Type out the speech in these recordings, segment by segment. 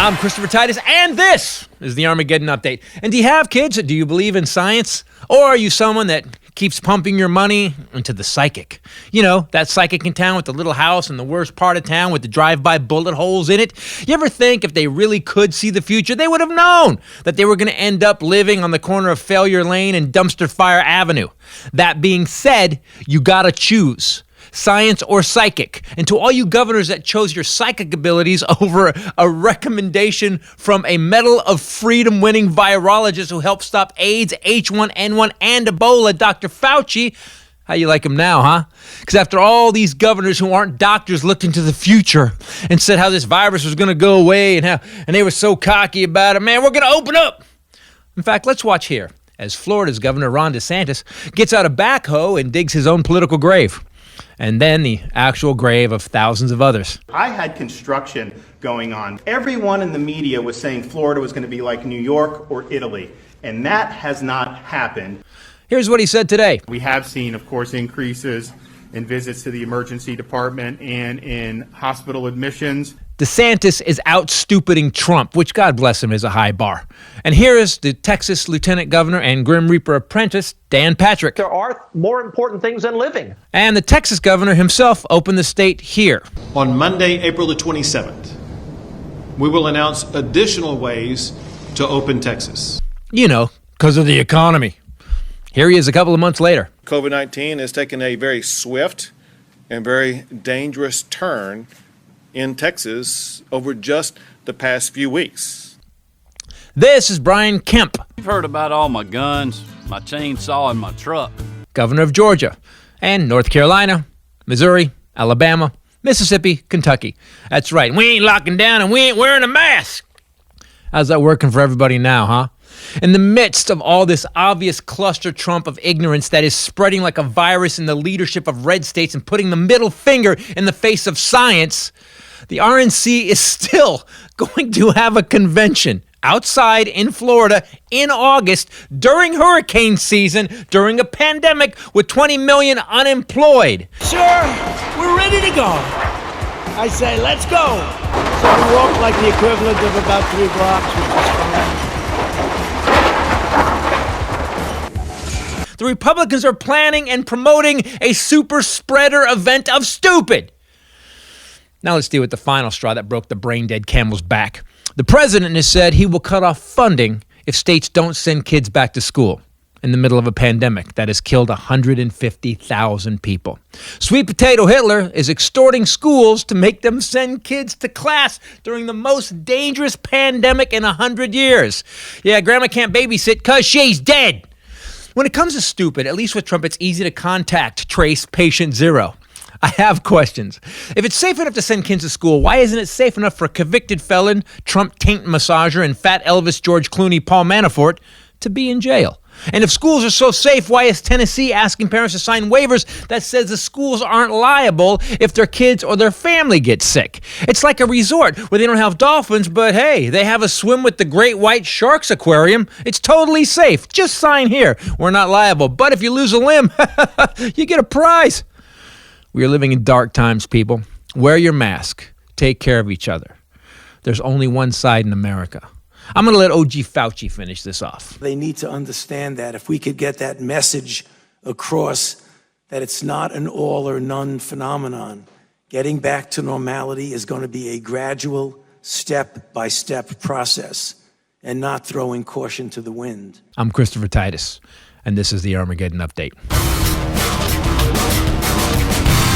I'm Christopher Titus, and this is the Armageddon Update. And do you have kids? Do you believe in science? Or are you someone that keeps pumping your money into the psychic? You know, that psychic in town with the little house in the worst part of town with the drive-by bullet holes in it. You ever think if they really could see the future, they would have known that they were going to end up living on the corner of Failure Lane and Dumpster Fire Avenue? That being said, you gotta choose. Science or psychic. And to all you governors that chose your psychic abilities over a recommendation from a Medal of Freedom winning virologist who helped stop AIDS, H1N1, and Ebola, Dr. Fauci, how you like him now, huh? Because after all these governors who aren't doctors looked into the future and said how this virus was going to go away and they were so cocky about it, man, we're going to open up. In fact, let's watch here as Florida's Governor Ron DeSantis gets out a backhoe and digs his own political grave. And then the actual grave of thousands of others. I had construction going on. Everyone in the media was saying Florida was going to be like New York or Italy, and that has not happened. Here's what he said today. We have seen, of course, increases in visits to the emergency department and in hospital admissions. DeSantis is out-stupiding Trump, which, God bless him, is a high bar. And here is the Texas Lieutenant Governor and Grim Reaper apprentice, Dan Patrick. There are more important things than living. And the Texas governor himself opened the state here. On Monday, April the 27th, we will announce additional ways to open Texas. You know, because of the economy. Here he is a couple of months later. COVID-19 has taken a very swift and very dangerous turn in Texas over just the past few weeks. This is Brian Kemp. You've heard about all my guns, my chainsaw, and my truck. Governor of Georgia, and North Carolina, Missouri, Alabama, Mississippi, Kentucky. That's right, we ain't locking down and we ain't wearing a mask. How's that working for everybody now, huh? In the midst of all this obvious cluster Trump of ignorance that is spreading like a virus in the leadership of red states and putting the middle finger in the face of science, the RNC is still going to have a convention outside in Florida in August during hurricane season, during a pandemic with 20 million unemployed. Sir, we're ready to go. I say, let's go. So we walk like the equivalent of about 3 blocks, which is fine. The Republicans are planning and promoting a super spreader event of stupid. Now let's deal with the final straw that broke the brain-dead camel's back. The president has said he will cut off funding if states don't send kids back to school in the middle of a pandemic that has killed 150,000 people. Sweet Potato Hitler is extorting schools to make them send kids to class during the most dangerous pandemic in 100 years. Yeah, Grandma can't babysit because she's dead. When it comes to stupid, at least with Trump, it's easy to contact trace patient zero. I have questions. If it's safe enough to send kids to school, why isn't it safe enough for a convicted felon, Trump taint massager, and fat Elvis George Clooney Paul Manafort to be in jail? And if schools are so safe, why is Tennessee asking parents to sign waivers that says the schools aren't liable if their kids or their family gets sick? It's like a resort where they don't have dolphins, but hey, they have a swim with the great white sharks aquarium. It's totally safe. Just sign here. We're not liable. But if you lose a limb, you get a prize. We are living in dark times, people. Wear your mask. Take care of each other. There's only one side in America. I'm going to let OG Fauci finish this off. They need to understand that if we could get that message across, that it's not an all or none phenomenon. Getting back to normality is going to be a gradual, step-by-step process and not throwing caution to the wind. I'm Christopher Titus, and this is the Armageddon Update.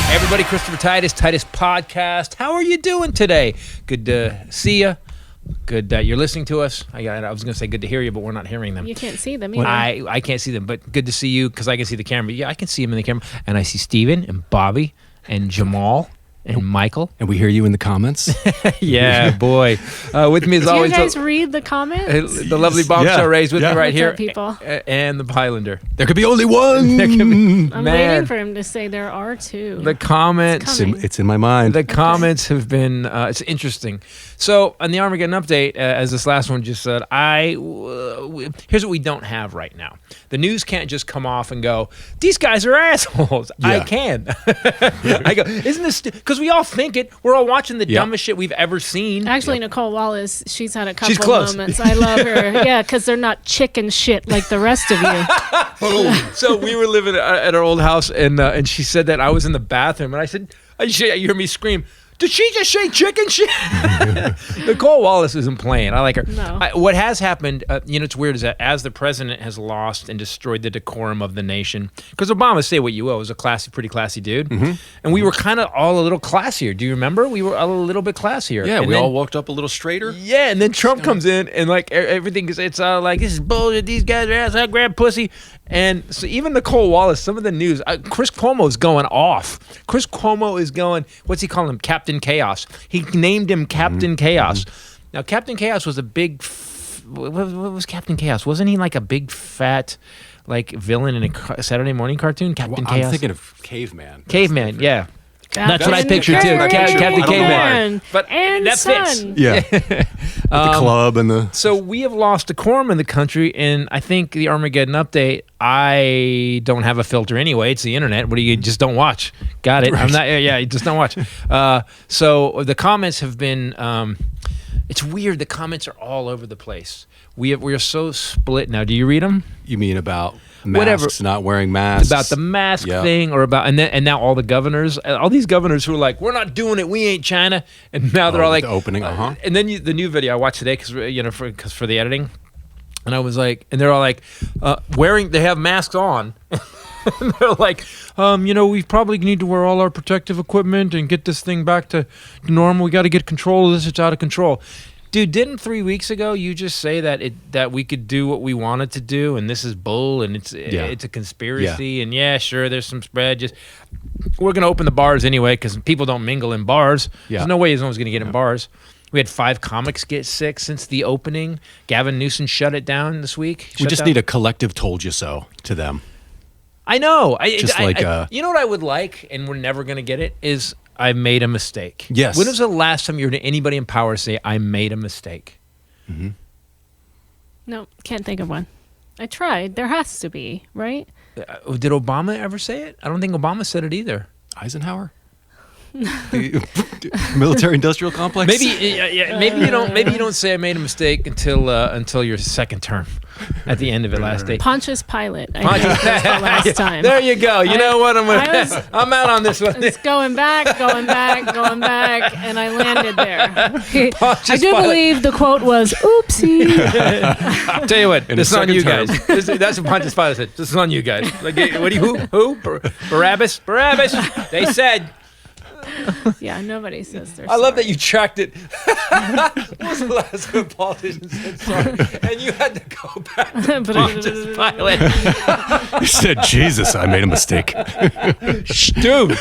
Hey everybody, Christopher Titus Podcast. How are you doing today? Good to see you. Good that you're listening to us. I was going to say good to hear you, but we're not hearing them. You can't see them either. I can't see them, but good to see you because I can see the camera. Yeah, I can see them in the camera. And I see Steven and Bobby and Jamal and Michael. And we hear you in the comments. Yeah, boy. With me as always. Do you guys read the comments? The lovely Bombshell Ray's with me right What's here. up, people? And the Hylander. There could be only one. I'm waiting for him to say there are 2. The comments. It's in my mind. The comments have been, it's interesting. So, on the Armageddon Update, as this last one just said, here's what we don't have right now. The news can't just come off and go, these guys are assholes. Yeah. I can. I go, isn't this, because we all think it. We're all watching the dumbest shit we've ever seen. Actually, Nicole Wallace, she's had a couple She's close. moments. I love her. Yeah, because they're not chicken shit like the rest of you. So we were living at our old house, and she said that I was in the bathroom, and I said, you hear me scream, did she just say chicken shit? Nicole Wallace isn't playing. I like her. No. What has happened, it's weird, is that as the president has lost and destroyed the decorum of the nation, because Obama, say what you will, was a pretty classy dude, and we were kind of all a little classier. Do you remember? We were a little bit classier. Yeah, and we then, all walked up a little straighter. Yeah, and then Trump comes in, and like everything is, it's like, this is bullshit. These guys are ass. I grab pussy. And so even Nicole Wallace, some of the news, Chris Cuomo's going off. Chris Cuomo is going, what's he calling him? Captain Chaos. He named him Captain Chaos. Now, Captain Chaos was a big, what was Captain Chaos? Wasn't he like a big fat, like villain in a Saturday morning cartoon? Captain Chaos? I'm thinking of Caveman. Caveman, yeah. That's what I Captain pictured too. Captain Caveman. But and that fits. Yeah. The club and the... So we have lost decorum in the country, and I think the Armageddon update, I don't have a filter anyway. It's the internet. What do you just don't watch? Got it. Right. I'm not. Yeah, you just don't watch. So the comments have been. It's weird. The comments are all over the place. We are so split now. Do you read them? You mean about masks, not wearing masks? About the mask thing, or about and now all the governors, all these governors who are like, we're not doing it. We ain't China, and now they're all like, the opening. And then the new video I watched today because for the editing, and I was like, and they're all like, they have masks on. And they're like, we probably need to wear all our protective equipment and get this thing back to normal. We got to get control of this. It's out of control. Dude, didn't 3 weeks ago you just say that we could do what we wanted to do, and this is bull, and it's a conspiracy, and sure, there's some spread. We're gonna open the bars anyway because people don't mingle in bars. Yeah. There's no way anyone's gonna get in bars. We had 5 comics get sick since the opening. Gavin Newsom shut it down this week. We just need a collective "told you so" to them. I know. You know what I would like, and we're never gonna get it, is I made a mistake. Yes. When was the last time you heard anybody in power say, I made a mistake? Mm-hmm. No, can't think of one. I tried. There has to be, right? Did Obama ever say it? I don't think Obama said it either. Eisenhower? The military-industrial complex? Maybe you don't say I made a mistake until your second term. At the end of it last day. Pontius Pilate. I think was the last time. There you go. You know what? I'm out on this one. It's going back, and I landed there. I do believe the quote was, oopsie. I'll tell you what, this is on you guys. That's what Pontius Pilate said. This is on you guys. Like, what do you, who? Barabbas? They said. Yeah, nobody says they're I love that you tracked it. What was the last time a politician said sorry? And you had to go back to Pontius Pilate. You said, Jesus, I made a mistake. Dude,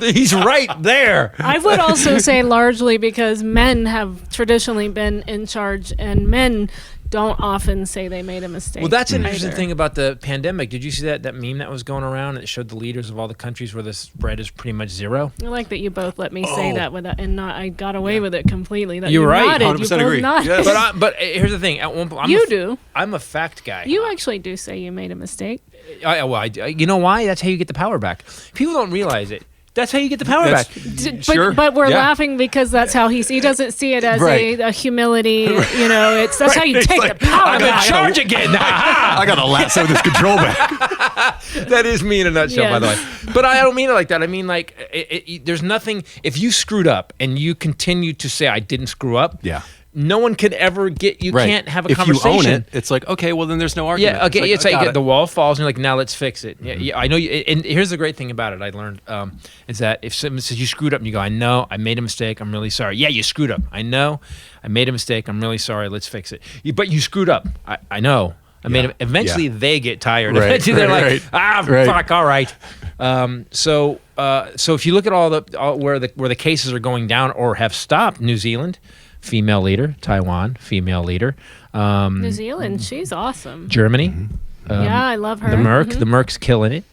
he's right there. I would also say largely because men have traditionally been in charge, and men don't often say they made a mistake. Well, that's an interesting thing about the pandemic. Did you see that meme that was going around? It showed the leaders of all the countries where the spread is pretty much zero. I like that you both let me say that and not. I got away with it completely. That You're right. Nodded. 100% agree. Yes. But here's the thing. At one point, I'm a fact guy. You actually do say you made a mistake. You know why? That's how you get the power back. People don't realize it. That's how you get the power back. But we're laughing because that's how he doesn't see it as a humility. That's how you take the power back. I'm in charge again. I got to lasso this control back. That is me in a nutshell, by the way. But I don't mean it like that. I mean, like, there's nothing. If you screwed up and you continue to say, I didn't screw up. Yeah. No one could ever get you. Can't have a conversation. If you own it, it's like, okay, well then there's no argument. Yeah, okay. It's like the wall falls, and you're like, now let's fix it. Mm-hmm. Yeah, I know. And here's the great thing about it. I learned is that if someone says you screwed up, and you go, I know, I made a mistake. I'm really sorry. Yeah, you screwed up. I know, I made a mistake. I'm really sorry. Let's fix it. But you screwed up. I know. I made it. Eventually, they get tired. Eventually, they're like, fuck, all right. So if you look at where the cases are going down or have stopped, New Zealand. Female leader. Taiwan, female leader. New Zealand, she's awesome. Germany. Yeah, I love her. The Merc's killing it.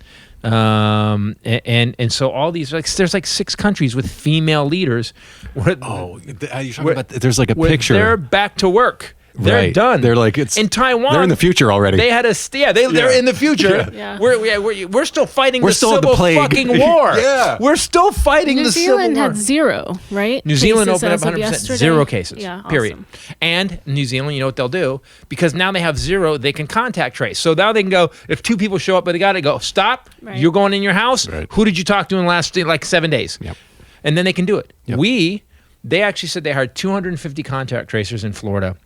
And so all these, there's like 6 countries with female leaders. You're talking about, there's like a picture. They're back to work. They're done. They're like, it's in Taiwan. They're in the future already. They had they're in the future. Yeah. We're still fighting the still at the civil plague. fucking war. Yeah. We're still fighting New the civil war. Zealand had 0, right? New Zealand Cases opened up as of 100%. yesterday? 0 cases. Yeah, period. awesome. And New Zealand, you know what they'll do? Because now they have 0, they can contact trace. So now they can go, if 2 people show up, but they got to go, stop, Right. you're going in your house. Right. Who did you talk to in the last 7 days? Yep. And then they can do it. Yep. They actually said they hired 250 contact tracers in Florida.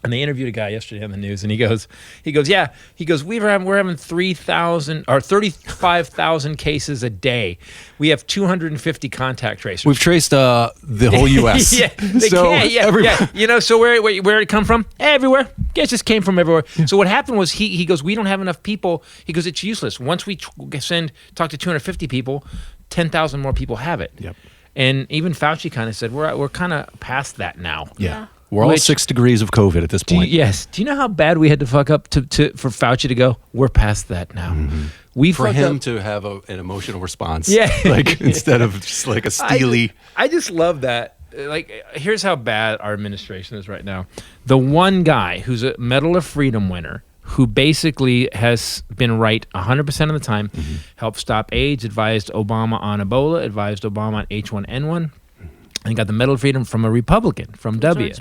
And they interviewed a guy yesterday on the news, and he goes, we're having 3,000 or 35,000 cases a day. We have 250 contact tracers. We've traced the whole U.S. Yeah, they can't. Yeah. You know, so where did it come from? Everywhere. It just came from everywhere. Yeah. So what happened was he goes, we don't have enough people. He goes, it's useless. Once we talk to 250 people, 10,000 more people have it. Yep. And even Fauci kind of said, we're kind of past that now. Yeah. We're all 6 degrees of COVID at this point. Yes. Do you know how bad we had to fuck up for Fauci to go, we're past that now? Mm-hmm. For him to have an emotional response. Yeah. Like, instead of just like a steely. I just love that. Like, here's how bad our administration is right now. The one guy who's a Medal of Freedom winner, who basically has been right 100% of the time, helped stop AIDS, advised Obama on Ebola, advised Obama on H1N1, and got the Medal of Freedom from a Republican, from W.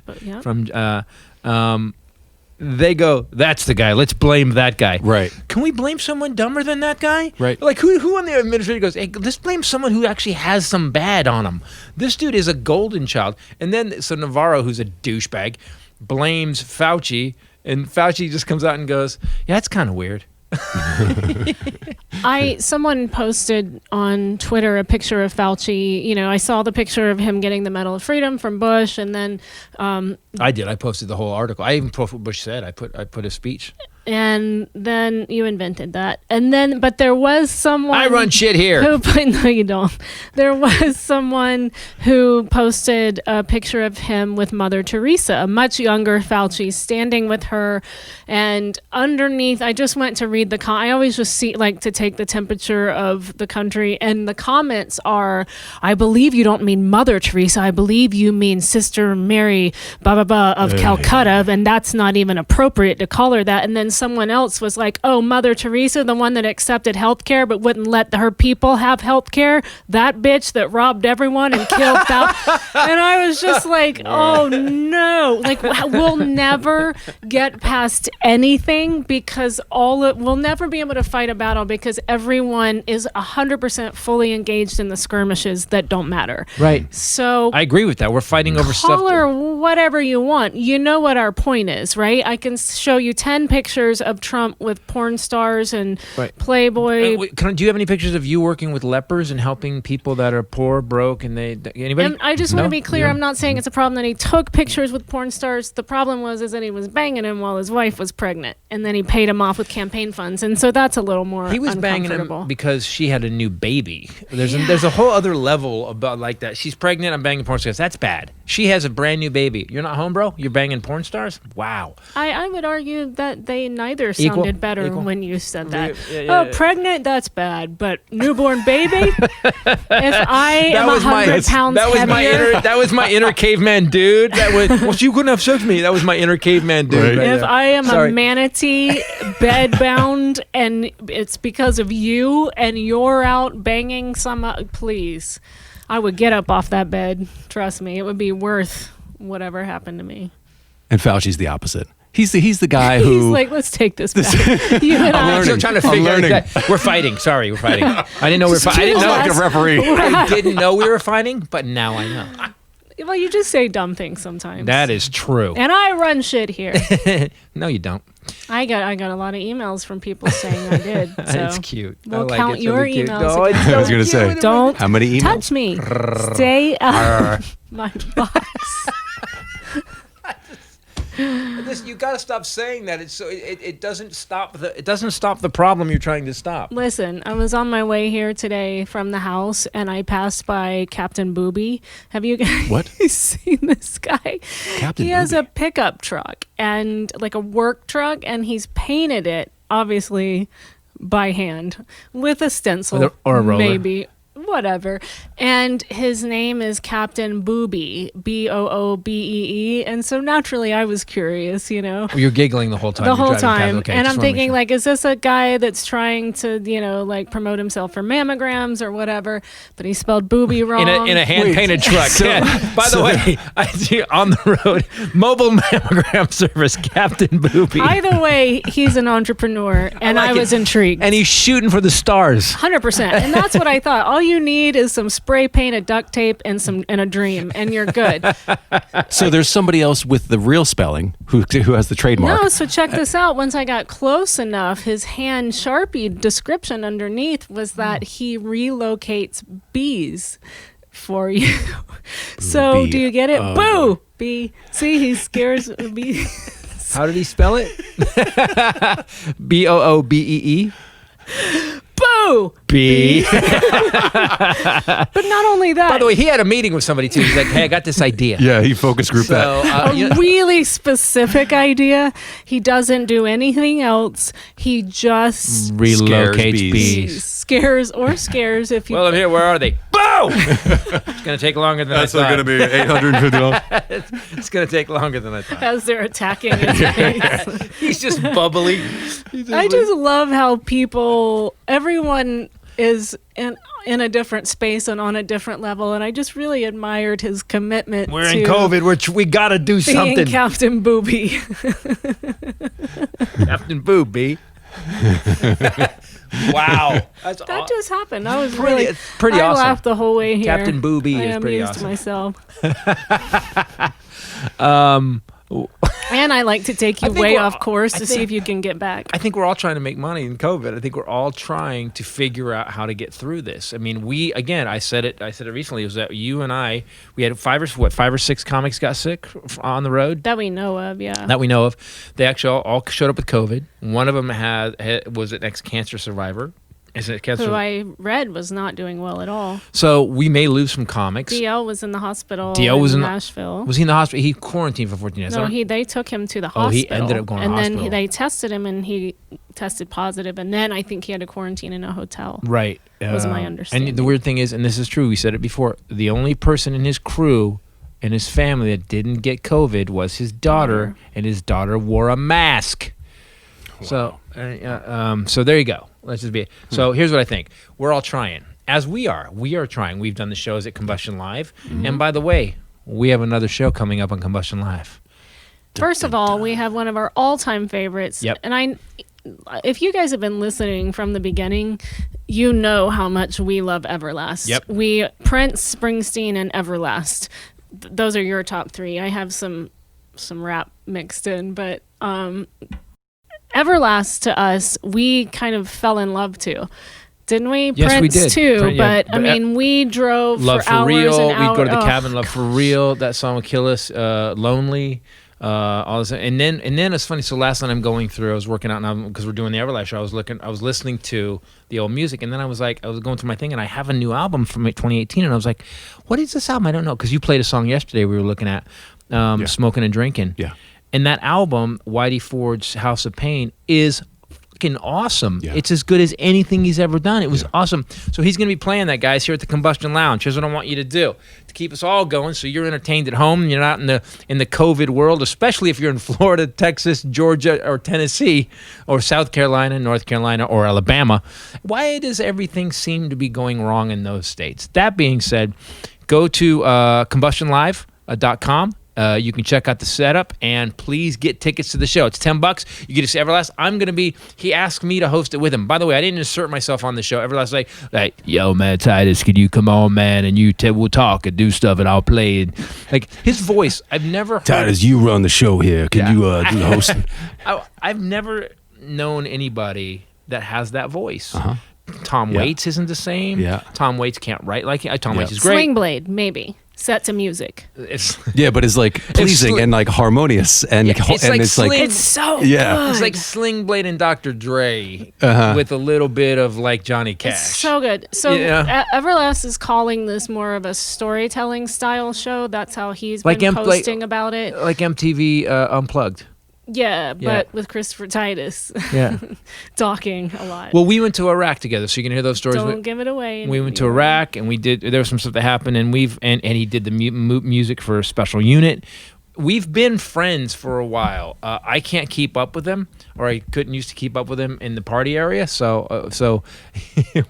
They go, that's the guy. Let's blame that guy. Right. Can we blame someone dumber than that guy? Right. Like, who on the administration goes, hey, let's blame someone who actually has some bad on him. This dude is a golden child. And then, so Navarro, who's a douchebag, blames Fauci, and Fauci just comes out and goes, yeah, that's kind of weird. Someone posted on Twitter a picture of Fauci. You know, I saw the picture of him getting the Medal of Freedom from Bush, and then I did. I posted the whole article. I even posted what Bush said. I put a speech. And then you invented that. And then, but there was someone. I run shit here. No, you don't. There was someone who posted a picture of him with Mother Teresa, a much younger Fauci, standing with her. And underneath, I just went to read I always just like to take the temperature of the country. And the comments are, I believe you don't mean Mother Teresa. I believe you mean Sister Mary, blah, blah, blah, of Calcutta. And that's not even appropriate to call her that. And then someone else was like, oh, Mother Teresa, the one that accepted health care but wouldn't let her people have health care, that bitch that robbed everyone and killed and I was just like, oh no, like we'll never get past anything because we'll never be able to fight a battle because everyone is 100% fully engaged in the skirmishes that don't matter. Right. So I agree with that. We're fighting over stuff. Call her whatever you want. You know what our point is, right? I can show you 10 pictures of Trump with porn stars and Playboy. Do you have any pictures of you working with lepers and helping people that are poor, broke, and anybody? And I just want to be clear. I'm not saying it's a problem that he took pictures with porn stars. The problem was that he was banging him while his wife was pregnant, and then he paid him off with campaign funds, and so that's a little more. He was banging him because she had a new baby. There's a whole other level about like that. She's pregnant. I'm banging porn stars. That's bad. She has a brand new baby. You're not home, bro. You're banging porn stars. Wow. I would argue that they neither sounded better when you said that. Yeah. Pregnant, that's bad, but newborn baby. If I am 100 pounds heavier, that was my inner caveman dude. Well, you couldn't have sex with me. That was my inner caveman dude. If I am a manatee, bedbound, and it's because of you, and you're out banging please, I would get up off that bed. Trust me, it would be worth whatever happened to me. And Fauci's the opposite. He's the guy who... He's like, let's take this back. You and I'm still trying to figure out. We're fighting. Sorry, we're fighting. I didn't know we were fighting. I didn't know like a referee. I didn't know we were fighting, but now I know. Well, you just say dumb things sometimes. That is true. And I run shit here. No, you don't. I got a lot of emails from people saying I did. So it's cute. We'll count your emails. No, I was going to say, don't how many emails? Touch me. Stay out of my box. You got to stop saying that. It doesn't stop the problem you're trying to stop. Listen, I was on my way here today from the house, and I passed by Captain Booby. Have you guys seen this guy? Captain He has Booby. a pickup truck and like a work truck, and he's painted it obviously by hand with a stencil Or a roller. maybe. whatever. And his name is Captain Booby, Boobee. And so naturally I was curious, you know. You're giggling the whole time. The You're whole driving time. Okay, and just I'm wanna make thinking, sure. like, is this a guy that's trying to, you know, like promote himself for mammograms or whatever? But he spelled booby wrong. in a hand-painted truck. By the way, I see on the road, mobile mammogram service, Captain Booby. Either way, he's an entrepreneur, and I was intrigued. And he's shooting for the stars. 100%. And that's what I thought. All you need is some spray paint, a duct tape, and a dream, and you're good. So there's somebody else with the real spelling who has the trademark. No, so check this out. Once I got close enough, his hand Sharpie description underneath was that he relocates bees for you. So do you get it? Boo! Bee. See, he scares bees. How did he spell it? Boobee. Boo! B. But not only that. By the way, he had a meeting with somebody too. He's like, "Hey, I got this idea." Yeah, he focus group that. A really specific idea. He doesn't do anything else. He just relocates bees. Scares if you. Well, I'm here. Where are they? Boo! It's gonna take longer than I thought. That's going to be $850. It's gonna take longer than I thought. As they're attacking his face. He's just bubbly. I just love how everyone is in a different space and on a different level, and I just really admired his commitment. We're in COVID. We gotta do something. Being Captain Booby. Captain Booby. Wow, that just happened. I was pretty I awesome. laughed the whole way here. Captain Booby is pretty awesome. myself. And I like to take you way off course to see if you can get back. I think we're all trying to make money in COVID. I think we're all trying to figure out how to get through this. I mean, I said it recently, it was that you and we had five or six comics got sick on the road. That we know of, yeah. That we know of. They actually all showed up with COVID. One of them was an ex-cancer survivor. Who I read was not doing well at all. So we may lose some comics. DL was in the hospital in Nashville. Was he in the hospital? He quarantined for 14 days. No, they took him to the hospital. Oh, he ended up going to the hospital. And then they tested him, and he tested positive. And then I think he had to quarantine in a hotel. Right. Was my understanding. And the weird thing is, and this is true, we said it before, the only person in his crew and his family that didn't get COVID was his daughter, and his daughter wore a mask. Wow. So there you go. Let's just be. So here's what I think. We're all trying. As we are trying. We've done the shows at Combustion Live. Mm-hmm. And by the way, we have another show coming up on Combustion Live. First of all, we have one of our all-time favorites. Yep. And if you guys have been listening from the beginning, you know how much we love Everlast. Yep. Prince, Springsteen, and Everlast. Those are your top three. I have some rap mixed in, but Everlast to us, we kind of fell in love to. Didn't we? Yes, Prince we did. too, but I mean, we drove Love for for hours Real. and hours. We'd go to the cabin. Love for Real. That song would kill us. Lonely. All this, and then it's funny. So last night I'm going through. I was working out now because we're doing the Everlast show. I was listening to the old music, and then I was going through my thing, and I have a new album from 2018, and I was like, "What is this album? I don't know." Because you played a song yesterday. We were looking at Smoking and Drinking. Yeah. And that album, Whitey Ford's House of Pain, is fucking awesome. Yeah. It's as good as anything he's ever done. It was awesome. So he's going to be playing that, guys, here at the Combustion Lounge. Here's what I want you to do to keep us all going, so you're entertained at home. You're not in the COVID world, especially if you're in Florida, Texas, Georgia, or Tennessee, or South Carolina, North Carolina, or Alabama. Why does everything seem to be going wrong in those states? That being said, go to combustionlive.com. You can check out the setup, and please get tickets to the show. It's $10. You get to see Everlast. He asked me to host it with him. By the way, I didn't insert myself on the show. Everlast was like, yo, man, Titus, can you come on, man? And we'll talk and do stuff, and I'll play. And like his voice, I've never heard. Titus, you run the show here. Can you do the hosting? I've never known anybody that has that voice. Uh-huh. Tom Waits isn't the same. Yeah. Tom Waits can't write like him. Tom Waits is great. Sling Blade, maybe. Set to music. But it's like pleasing and like harmonious and it's so good. It's like Sling Blade and Dr. Dre with a little bit of like Johnny Cash. It's so good. So Everlast is calling this more of a storytelling style show. That's how he's been posting about it. Like MTV Unplugged. Yeah, but with Christopher Titus. Yeah. Talking a lot. Well, we went to Iraq together, so you can hear those stories. Don't give it away. We went to Iraq, and there was some stuff that happened, and he did the music for a special unit. We've been friends for a while. I can't keep up with him, or I couldn't used to keep up with him in the party area. So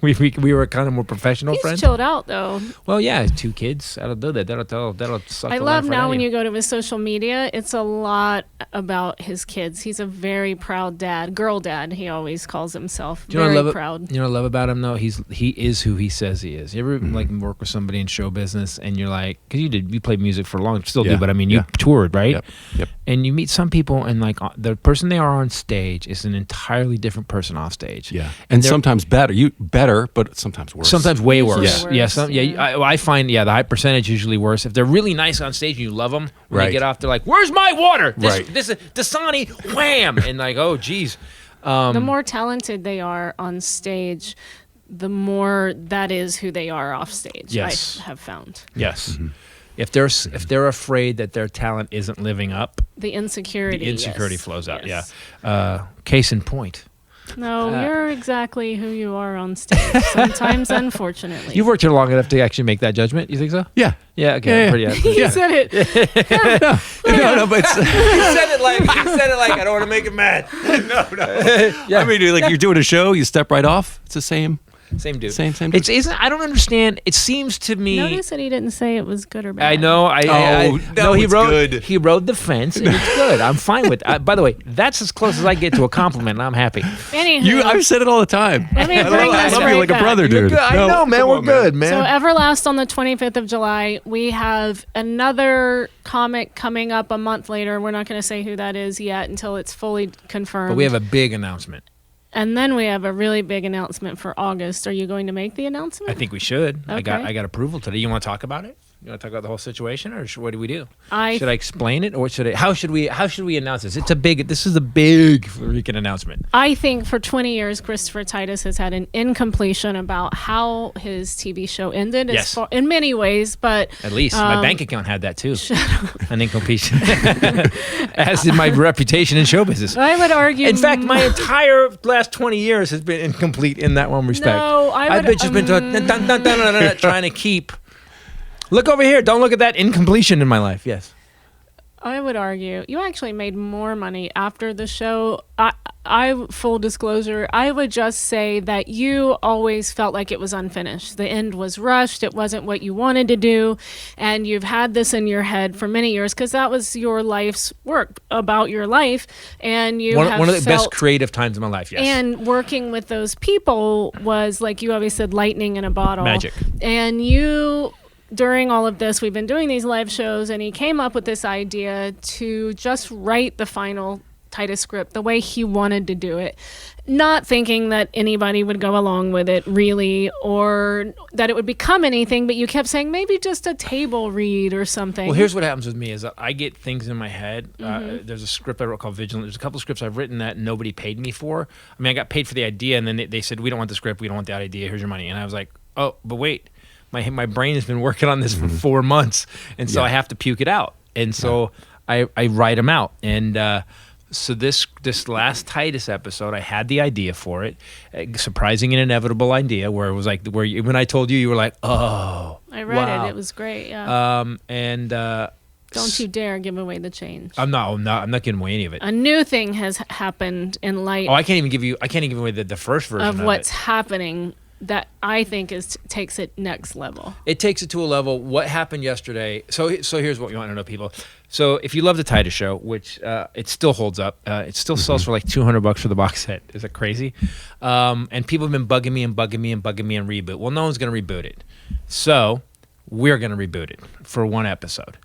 we were kind of more professional friends. He's chilled out though. Well, yeah, 2 kids. That'll do that. That'll suck. I love now when you go to his social media, it's a lot about his kids. He's a very proud dad, girl dad. He always calls himself. Very proud. You know what I love about him though? He is who he says he is. You ever like work with somebody in show business, and you're like, because you played music for a long, still do, but I mean you toured. Right? Yep. And you meet some people, and like the person they are on stage is an entirely different person off stage. Yeah. And sometimes better, but sometimes worse. Sometimes way worse. Yeah. I find the high percentage usually worse. If they're really nice on stage and you love them, when Right. they get off, they're like, "Where's my water?" Right. This is Dasani, wham, and like, oh geez. The more talented they are on stage, the more that is who they are off stage. Yes. I have found. Yes. Mm-hmm. If they're afraid that their talent isn't living up, The insecurity. flows out. Yes. Yeah. Case in point. No, you're exactly who you are on stage. Sometimes, unfortunately. You've worked here long enough to actually make that judgment. You think so? Yeah. Yeah. Okay. Yeah. He said it. No, but it's, He said it like I don't want to make him mad. No. I mean, like you're doing a show, you step right off. It's the same. Same dude. Same dude. It isn't. I don't understand. It seems to me. Notice that he didn't say it was good or bad. I know. He it's rode. good. He rode the fence, and it's good. I'm fine with. By the way, that's as close as I get to a compliment, and I'm happy. Anywho, I've said it all the time. let me I bring love this you right like back. a brother, dude. I know, man. come We're on, good, man. So Everlast on the 25th of July. We have another comic coming up a month later. We're not going to say who that is yet until it's fully confirmed. But we have a big announcement. And then we have a really big announcement for August. Are you going to make the announcement? I think we should. Okay. I got approval today. You want to talk about it? You want to talk about the whole situation, or what do we do? I- Should I explain it, or should I? How should we announce this? This is a big freaking announcement. I think for 20 years, Christopher Titus has had an incompletion about how his TV show ended. Yes. In many ways, but At least my bank account had that too. An incompletion, as did my reputation in show business. I would argue. In fact, my entire last 20 years has been incomplete in that one respect. No, I've just been trying to keep. Look over here. Don't look at that incompletion in my life. Yes. I would argue you actually made more money after the show. I full disclosure, I would just say that you always felt like it was unfinished. The end was rushed. It wasn't what you wanted to do, and you've had this in your head for many years because that was your life's work about your life, and you One have of the best felt- creative times of my life. Yes. And working with those people was, like you always said, lightning in a bottle. Magic. And you. During all of this, we've been doing these live shows, and he came up with this idea to just write the final Titus script the way he wanted to do it, not thinking that anybody would go along with it really, or that it would become anything, but you kept saying maybe just a table read or something. Well, here's what happens with me is that I get things in my head. There's a script I wrote called Vigilant. There's a couple of scripts I've written that nobody paid me for. I mean, I got paid for the idea, and then they said, we don't want the script, we don't want the idea, here's your money. And I was like, oh, but wait. My brain has been working on this for 4 months, and so I have to puke it out. And so I write them out. And so this last Titus episode, I had the idea for it, surprising and inevitable idea, where it was like when I told you, you were like, oh. I read wow. it. It was great. Yeah. Don't you dare give away the change. I'm not giving away any of it. A new thing has happened in light I can't even give away the first version of of what's it. happening that I think takes it next level. It takes it to a level. What happened yesterday? So here's what you want to know, people. So if you love the Titus show, which it still holds up, it still sells for like $200 for the box set. Is that crazy? And people have been bugging me and reboot. Well, no one's going to reboot it. So we're going to reboot it for one episode.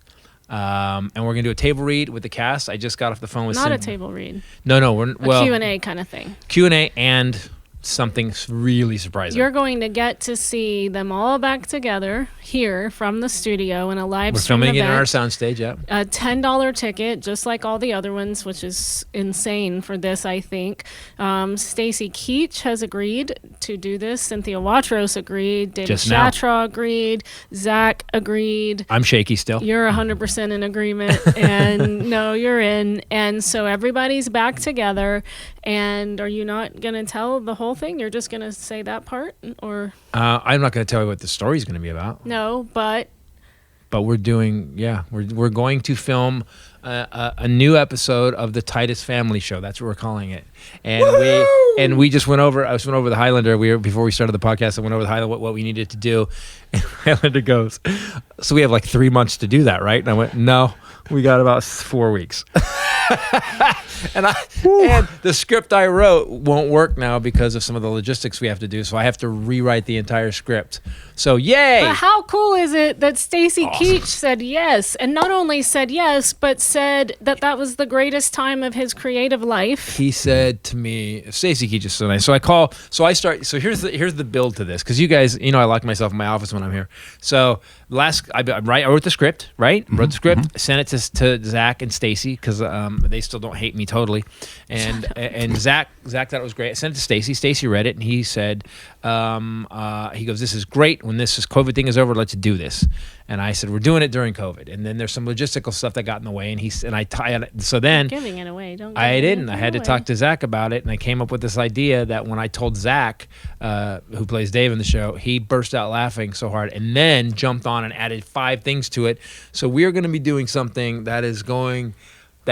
And we're going to do a table read with the cast. I just got off the phone with Not Cindy. a table read. No. A Q&A kind of thing. Q&A and something really surprising. You're going to get to see them all back together here from the studio in a live We're stream filming it event. in our soundstage, yeah. A $10 ticket, just like all the other ones, which is insane for this, I think. Stacy Keach has agreed to do this. Cynthia Watros agreed. David Just now. Shatra agreed. Zach agreed. I'm shaky still. You're 100% in agreement. And no, you're in. And so everybody's back together. And are you not going to tell the whole thing? You're just going to say that part? Or I'm not going to tell you what the story's going to be about. no, but We're doing, we're going to film a new episode of the Titus Family Show. That's what we're calling it. And we just went over. I went over the Highlander. Before we started the podcast, I went over the Highlander what we needed to do. And Highlander goes, "So we have like 3 months to do that, right?" And I went, "No, we got about 4 weeks." And the script I wrote won't work now because of some of the logistics we have to do. So I have to rewrite the entire script. So yay! But how cool is it that Stacy Keach said yes, and not only said yes, but said that that was the greatest time of his creative life? He said to me, Stacy Keach is so nice. So So here's the build to this, because you guys, I lock myself in my office when I'm here. So I wrote the script, right? Wrote the script, sent it to Zach and Stacy because they still don't hate me totally, and Zach thought it was great. I sent it to Stacy. Stacy read it and he said, he goes, "This is great. When this COVID thing is over, let's do this." And I said, "We're doing it during COVID." And then there's some logistical stuff that got in the way, so then Giving it away, don't. I didn't. I had to talk to Zach about it, and I came up with this idea that when I told Zach, who plays Dave in the show, he burst out laughing so hard, and then jumped on and added 5 things to it. So we're going to be doing something that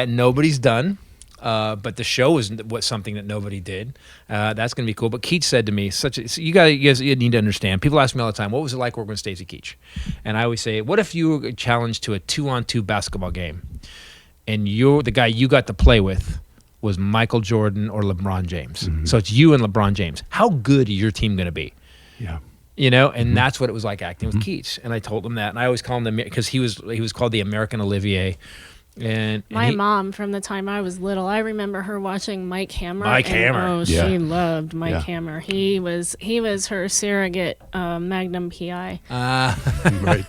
nobody's done. But the show is something that nobody did. That's going to be cool. But Keach said to me, you guys need to understand. People ask me all the time, what was it like working with Stacy Keach? And I always say, what if you were challenged to a 2-on-2 basketball game, and the guy you got to play with was Michael Jordan or LeBron James? Mm-hmm. So it's you and LeBron James. How good is your team going to be? Yeah. And that's what it was like acting with Keach. And I told him that, and I always call him because he was called the American Olivier. And my mom, from the time I was little, I remember her watching Mike Hammer. Hammer. She loved Mike Hammer. He was her surrogate Magnum PI. Right.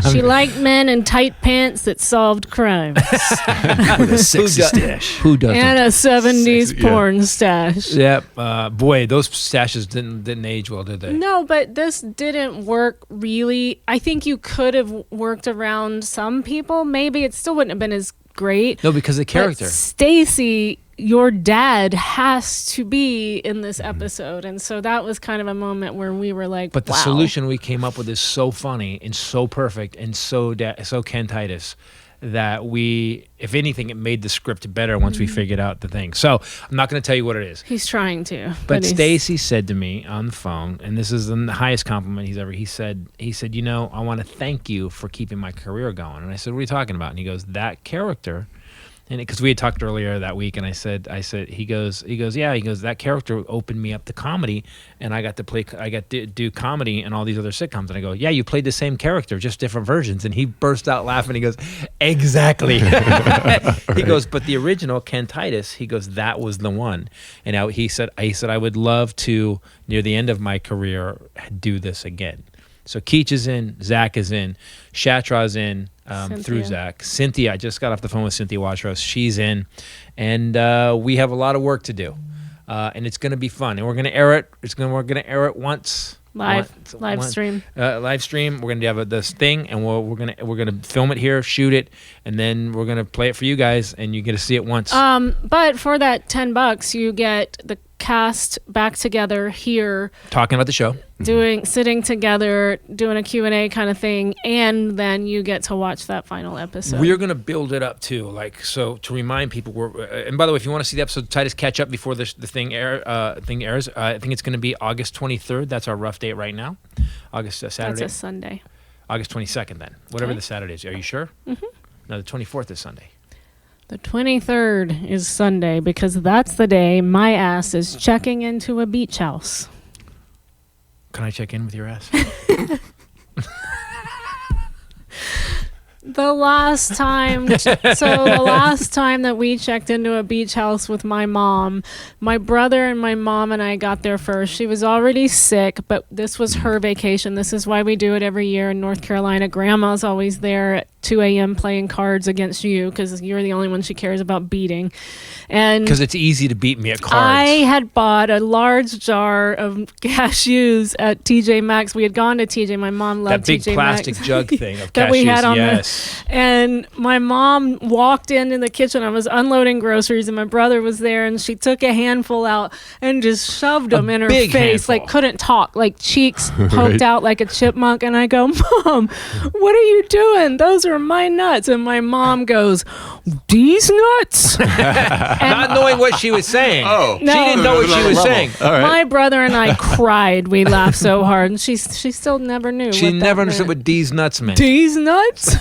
She liked men in tight pants that solved crimes. With a sexy stash. Who doesn't? And a 70s porn stash. Yep. Boy, those stashes didn't age well, did they? No, but this didn't work really. I think you could have worked around some people. Maybe it still wouldn't have been as great. No, because the character. Stacy, your dad has to be in this episode. And so that was kind of a moment where we were like, but the wow. solution we came up with is so funny and so perfect and so Ken Titus that if anything, it made the script better once we figured out the thing. So I'm not going to tell you what it is. He's trying to. But Stacy said to me on the phone, and this is the highest compliment he's ever, he said, I want to thank you for keeping my career going. And I said, what are you talking about? And he goes, that character. And because we had talked earlier that week, and I said, he goes, that character opened me up to comedy, and I got to do comedy and all these other sitcoms. And I go, yeah, you played the same character, just different versions. And he burst out laughing. He goes, exactly. He goes, but the original Ken Titus, he goes, that was the one. And now he said, I would love to, near the end of my career, do this again. So Keach is in, Zach is in, Shatra's in through Zach. Cynthia, I just got off the phone with Cynthia Watros. She's in, and we have a lot of work to do, and it's going to be fun. And we're going to air it. We're going to air it once. Live stream. Live stream. We're going to have this thing, and we're going to film it here, shoot it, and then we're going to play it for you guys, and you get to see it once. But for that $10, you get the cast back together here, talking about the show, sitting together, doing a Q&A kind of thing, and then you get to watch that final episode. We're going to build it up too, so to remind people. And by the way, if you want to see the episode, Titus catch up before the thing airs. I think it's going to be August 23rd. That's our rough date right now. Saturday. That's a Sunday. August 22nd then. Whatever the Saturday is. Are you sure? Mm-hmm. No, the 24th is Sunday. The 23rd is Sunday because that's the day my ass is checking into a beach house. Can I check in with your ass? The last time that we checked into a beach house with my mom, my brother and my mom and I got there first. She was already sick, but this was her vacation. This is why we do it every year in North Carolina. Grandma's always there at 2 a.m. playing cards against you because you're the only one she cares about beating. And because it's easy to beat me at cards. I had bought a large jar of cashews at TJ Maxx. We had gone to TJ. My mom loved that big TJ plastic Maxx. jug thing of that cashews. We had on yes. And my mom walked in the kitchen. I was unloading groceries, and my brother was there, and she took a handful out and just shoved them in her face, handful. like couldn't talk, like cheeks poked out like a chipmunk. And I go, Mom, what are you doing? Those are my nuts. And my mom goes, these nuts? Not knowing what she was saying. No. She didn't know what she was saying. My brother and I cried. We laughed so hard, and she still never knew. She what that never understood meant. what D's nuts meant. D's nuts?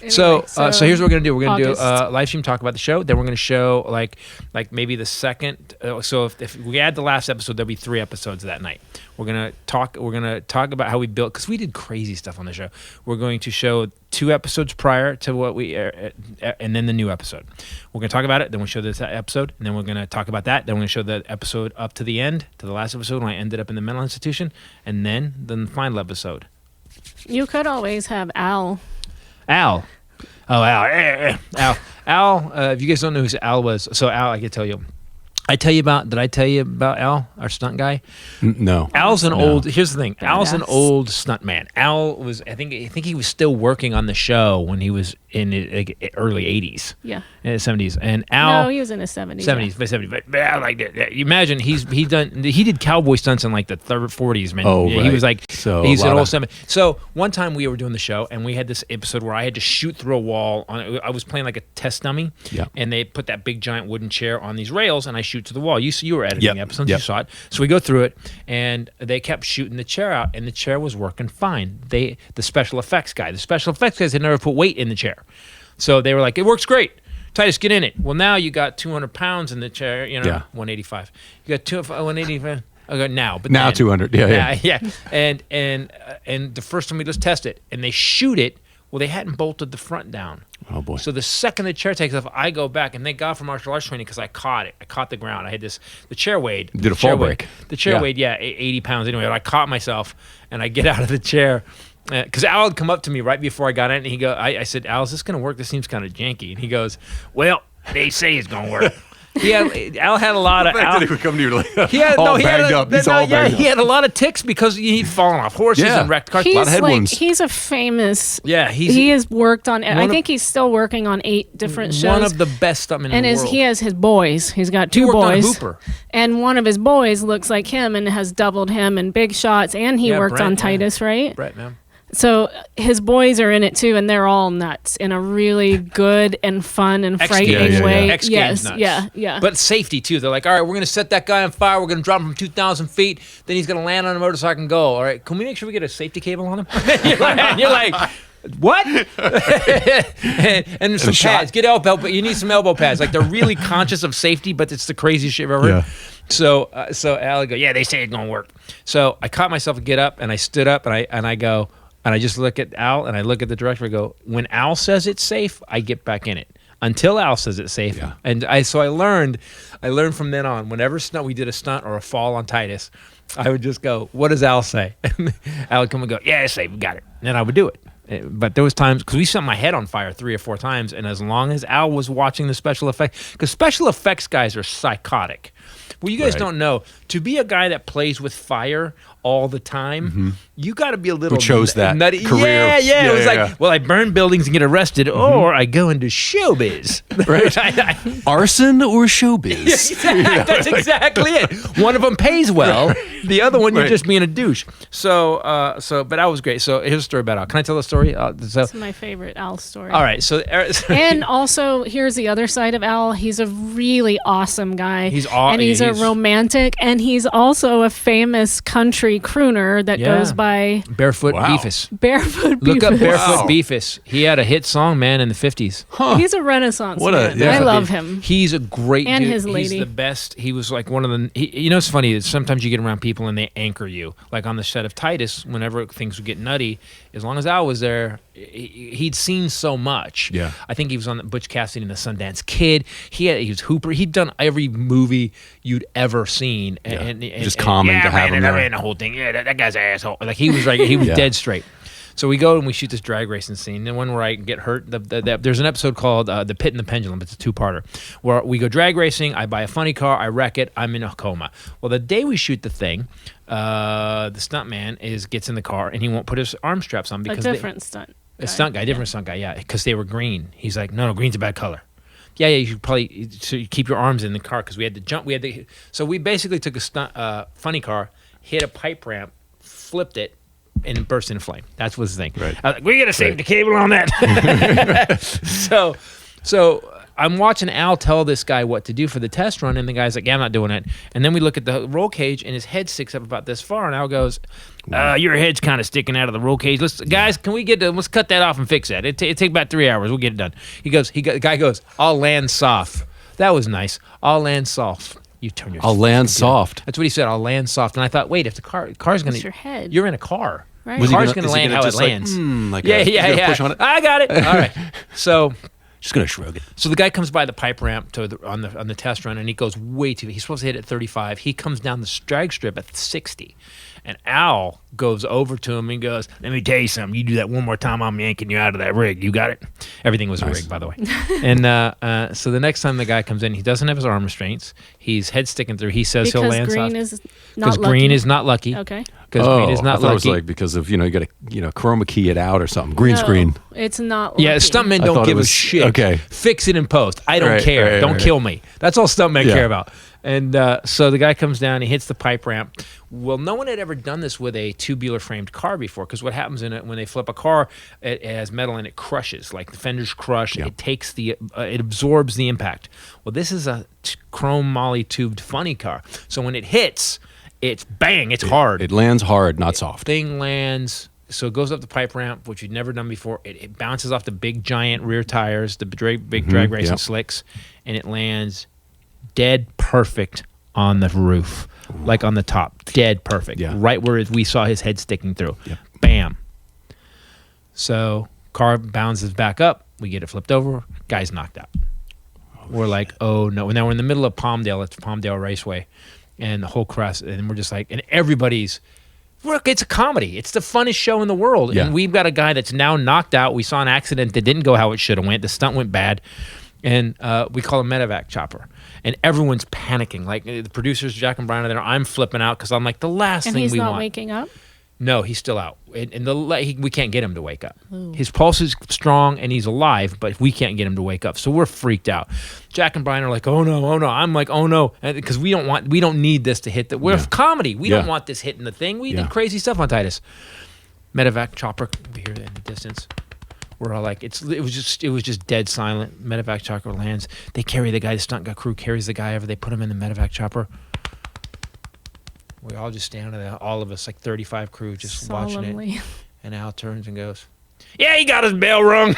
So here's what we're gonna do. We're gonna do August. live stream talk about the show. Then we're gonna show like maybe the second. So if we add the last episode, there'll be 3 episodes that night. We're gonna talk about how we built, because we did crazy stuff on the show. We're going to show 2 episodes prior to what we and then the new episode. We're gonna talk about it. Then we'll show this episode, and then we're gonna talk about that. Then we're gonna show the episode up to the end, to the last episode when I ended up in the mental institution, and then the final episode. You could always have Al. Al. Oh, Al. Al. Al, if you guys don't know who Al was, so Al, I can tell you. Did I tell you about Al, our stunt guy? No. Al's an old, here's the thing. Al's an Badass. old stunt man. Al was, I think he was still working on the show when he was in the early 80s. Yeah. In the 70s. And Al. No, he was in his 70s. 70s, but 70s. But Al, like, you imagine he did cowboy stunts in like the 40s, man. Oh, Yeah, right. He was like, So he's a an lot old of- 70s. So one time we were doing the show, and we had this episode where I had to shoot through a wall. I was playing like a test dummy, Yeah. and they put that big giant wooden chair on these rails, and I shoot to the wall. You were editing Yep. the episodes, Yep. you saw it. So we go through it, and they kept shooting the chair out, and the chair was working fine. The special effects guys had never put weight in the chair. So they were like, it works great. Titus, get in it. Well, now you got 200 pounds in the chair, Yeah. 185. You got 185. I go now, but Now then, 200. Yeah. And the first time we just test it, and they shoot it. Well, they hadn't bolted the front down. Oh, boy. So the second the chair takes off, I go back, and thank God for martial arts training because I caught it. I caught the ground. I had the chair weighed. Did a the chair fall weighed- break. The chair Yeah. weighed, 80 pounds anyway. But I caught myself, and I get out of the chair. Because Al had come up to me right before I got in, and I said, Al, is this going to work? This seems kind of janky. And he goes, well, they say it's going to work. Al had a lot of. Al, he would come to you like, He had all banged up. He's all banged up. He had a lot of ticks because he'd fallen off horses Yeah. and wrecked cars. He's lot of head wounds. he's a famous. Yeah, he has worked on. I of- think he's still working on 8 different shows. one of the best stuntmen in and the world. he has his boys. He's got 2 He worked on boys. Hooper. And one of his boys looks like him and has doubled him in big shots. And he Yeah, worked Brent, on yeah. Titus, right? Brett, man. So his boys are in it too, and they're all nuts in a really good and fun and frightening Games. Yeah. way. X yes, Games nuts. yeah. But safety too. They're like, all right, we're gonna set that guy on fire. We're gonna drop him from 2,000 feet. Then he's gonna land on a motorcycle and go. All right, can we make sure we get a safety cable on him? you're like, what? and some pads. Get elbow, but you need some elbow pads. Like they're really conscious of safety, but it's the craziest shit I've ever heard. Yeah. So Al would go, yeah, they say it's gonna work. So I caught myself to get up, and I stood up, and I go. And I just look at Al, and I look at the director. I go, when Al says it's safe, I get back in it. Until Al says it's safe. Yeah. And I learned from then on. Whenever we did a stunt or a fall on Titus, I would just go, what does Al say? And Al would come and go, yeah, it's safe, we got it. And then I would do it. But there was times, because we set my head on fire 3 or 4 times, and as long as Al was watching the special effects, because special effects guys are psychotic. Well, you guys don't know, to be a guy that plays with fire all the time, you got to be a little chose that nutty. career. Yeah. It was like, Yeah. well, I burn buildings and get arrested, or I go into showbiz. Right. Arson or showbiz? That's exactly it. One of them pays well. The other one, you're Right. just being a douche. But Al was great. So here's a story about Al. Can I tell the story? It's my favorite Al story. All right. So And also, here's the other side of Al. He's a really awesome guy. He's and he's a romantic, and he's also a famous country country crooner that goes by Barefoot Beefus. Barefoot Look up Beefus. Barefoot Beefus. He had a hit song, man, in the 50s. He's a Renaissance man. I love him. He's a great and dude. His lady. He's the best. He was like one of the. You know, it's funny. Sometimes you get around people and they anchor you. Like on the set of Titus, whenever things would get nutty, as long as Al was there, he'd seen so much. Yeah. I think he was on the Butch Cassidy and the Sundance Kid. He was Hooper. He'd done every movie you'd ever seen. Yeah. And Just calming to have him there. I ran the whole thing. Yeah, that guy's an asshole. Like he was dead straight. So we go and we shoot this drag racing scene. The one where I get hurt. There's an episode called The Pit and the Pendulum. It's a two-parter where we go drag racing. I buy a funny car. I wreck it. I'm in a coma. Well, the day we shoot the thing, the stuntman gets in the car and he won't put his arm straps on because different stunt guy, yeah, because they were green. He's like, no, green's a bad color. Yeah, you should probably you keep your arms in the car because we had to jump. So we basically took a funny car, hit a pipe ramp, flipped it, and it burst into flame. That was the thing. Right. I was like, we got to save the cable on that. So I'm watching Al tell this guy what to do for the test run, and the guy's like, yeah, I'm not doing it. And then we look at the roll cage, and his head sticks up about this far, and Al goes, your head's kind of sticking out of the roll cage. Guys, can we let's cut that off and fix that. It take about 3 hours. We'll get it done. The guy goes, I'll land soft. That was nice. I'll land soft. You turn your. I'll land soft. That's what he said. I'll land soft. And I thought, wait, if the car's going to. Your head. You're in a car. Right. The car's going to land how it lands. Yeah. Push on it? I got it. All right. So. Just gonna shrug it. So the guy comes by the pipe ramp on the test run, and he goes way too. He's supposed to hit at 35. He comes down the drag strip at 60, and Al goes over to him and goes, "Let me tell you something. You do that one more time, I'm yanking you out of that rig. You got it." Everything was a rig, by the way. And so the next time the guy comes in, he doesn't have his arm restraints. He's head sticking through. He says he'll land soft. Because green is not lucky. Okay. Because green is not I thought lucky. it was like because of you got to chroma key it out or something. Green screen. It's not lucky. Yeah, stuntmen don't give a shit. Okay. Fix it in post. I don't care. Don't kill me. That's all stuntmen care about. And so the guy comes down, he hits the pipe ramp. Well, no one had ever done this with a tubular framed car before, because what happens in it when they flip a car, it has metal and it crushes, like the fenders crush. It takes it absorbs the impact. Well, this is a chrome moly tubed funny car, so when it hits, it's bang, it's hard. It lands hard, not soft. Thing lands. So it goes up the pipe ramp, which you'd never done before. It bounces off the big giant rear tires, the big drag racing slicks, and it lands dead perfect on the roof, like on the top, dead perfect, right where we saw his head sticking through. Bam. So car bounces back up. We get it flipped over. Guy's knocked out. We're like, oh no. Now we're in the middle of Palmdale. It's Palmdale Raceway, and the whole crowd, and we're just like, and everybody's. Look, it's a comedy. It's the funnest show in the world. And we've got a guy that's now knocked out. We saw an accident that didn't go how it should have went. The stunt went bad. And we call him Medevac Chopper. And everyone's panicking. Like the producers, Jack and Brian, are there. I'm flipping out because I'm like, the last thing we want. And he's not waking up? No, he's still out. And we can't get him to wake up. Ooh. His pulse is strong and he's alive, but we can't get him to wake up. So we're freaked out. Jack and Brian are like, oh no. I'm like, oh no. Because we don't need this to hit the. We're comedy. We don't want this hitting the thing. We did crazy stuff on Titus. Medevac Chopper over here in the distance. We're all like, it was just dead silent. Medevac Chopper lands. They carry the guy. The stunt guy crew carries the guy over. They put him in the Medevac Chopper. We all just stand there, all of us, like 35 crew, just watching it. And Al turns and goes, yeah, he got his bell rung.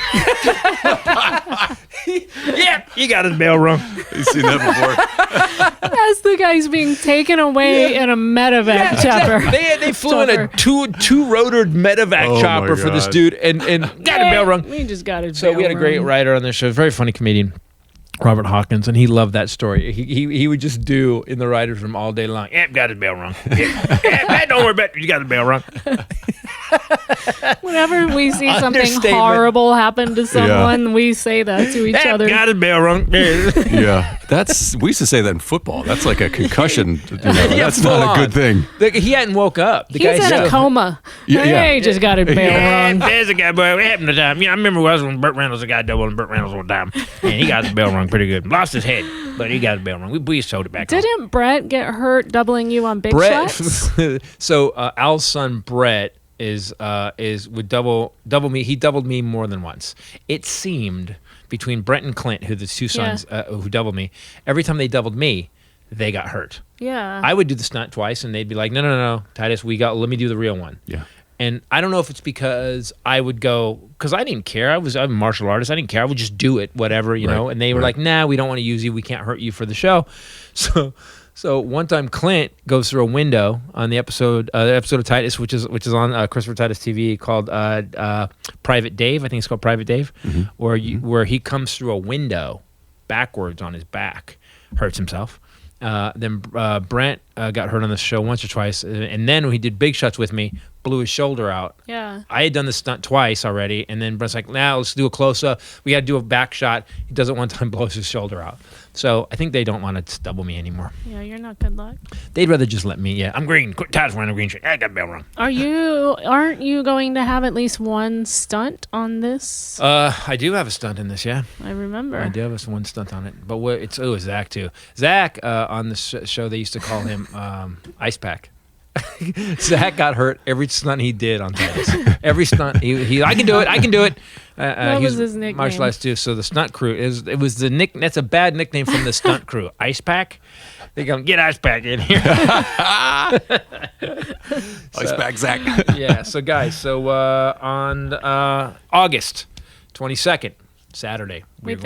Yeah, he got his bell rung. You've seen that before. As the guy's being taken away in a medevac chopper. They flew in a two-rotored medevac chopper for this dude and got a bell rung. We just got his So we had a great writer on this show, very funny comedian. Robert Hawkins, and he loved that story. He would just do in the writers' room all day long. Yeah, got his bell rung. Yeah, don't worry about it. You got his bell rung. Whenever we see something horrible happen to someone, we say that to each other. Got his bell rung. Yeah, we used to say that in football. That's like a concussion. That's not a good thing. He hadn't woke up. He's in a coma. He just got his bell rung. There's a guy, boy. It happened to time. I remember when Burt Reynolds, a guy doubling Burt Reynolds one time, and he got his bell rung pretty good. Lost his head, but he got his bell rung. We just sold it back. Didn't Brett get hurt doubling you on big shots? So Al's son Brett would double me. He doubled me more than once. It seemed between Brett and Clint, who the two sons who doubled me, every time they doubled me, they got hurt. Yeah. I would do the stunt twice, and they'd be like, no, Titus, let me do the real one. Yeah. And I don't know if it's because I would go, because I didn't care. I'm a martial artist. I didn't care. I would just do it, whatever, you know. And they were like, nah, we don't want to use you. We can't hurt you for the show. So one time Clint goes through a window on the episode of Titus, which is on Christopher Titus TV, called Private Dave. I think it's called Private Dave, where he comes through a window backwards on his back, hurts himself. Then Brent got hurt on the show once or twice, and then when he did big shots with me, blew his shoulder out. Yeah. I had done the stunt twice already, and then Brent's like, "Now let's do a close up. We got to do a back shot." He does it one time, blows his shoulder out. So I think they don't want to double me anymore. Yeah, you're not good luck. They'd rather just let me. Yeah, I'm green. Titus wearing a green shirt. I got the bell wrong. Aren't you going to have at least one stunt on this? I do have a stunt in this. Yeah. I remember. I do have one stunt on it, but it's Zach too. Zach on the show they used to call him Ice Pack. Zach got hurt every stunt he did on Titus. Every stunt he I can do it. What was his nickname? Martial arts too. So the stunt crew it was the nick. That's a bad nickname from the stunt crew. Ice Pack. They go, get Ice Pack in here. Ice Pack Zach. Yeah. So guys, on August 22nd, Saturday, We're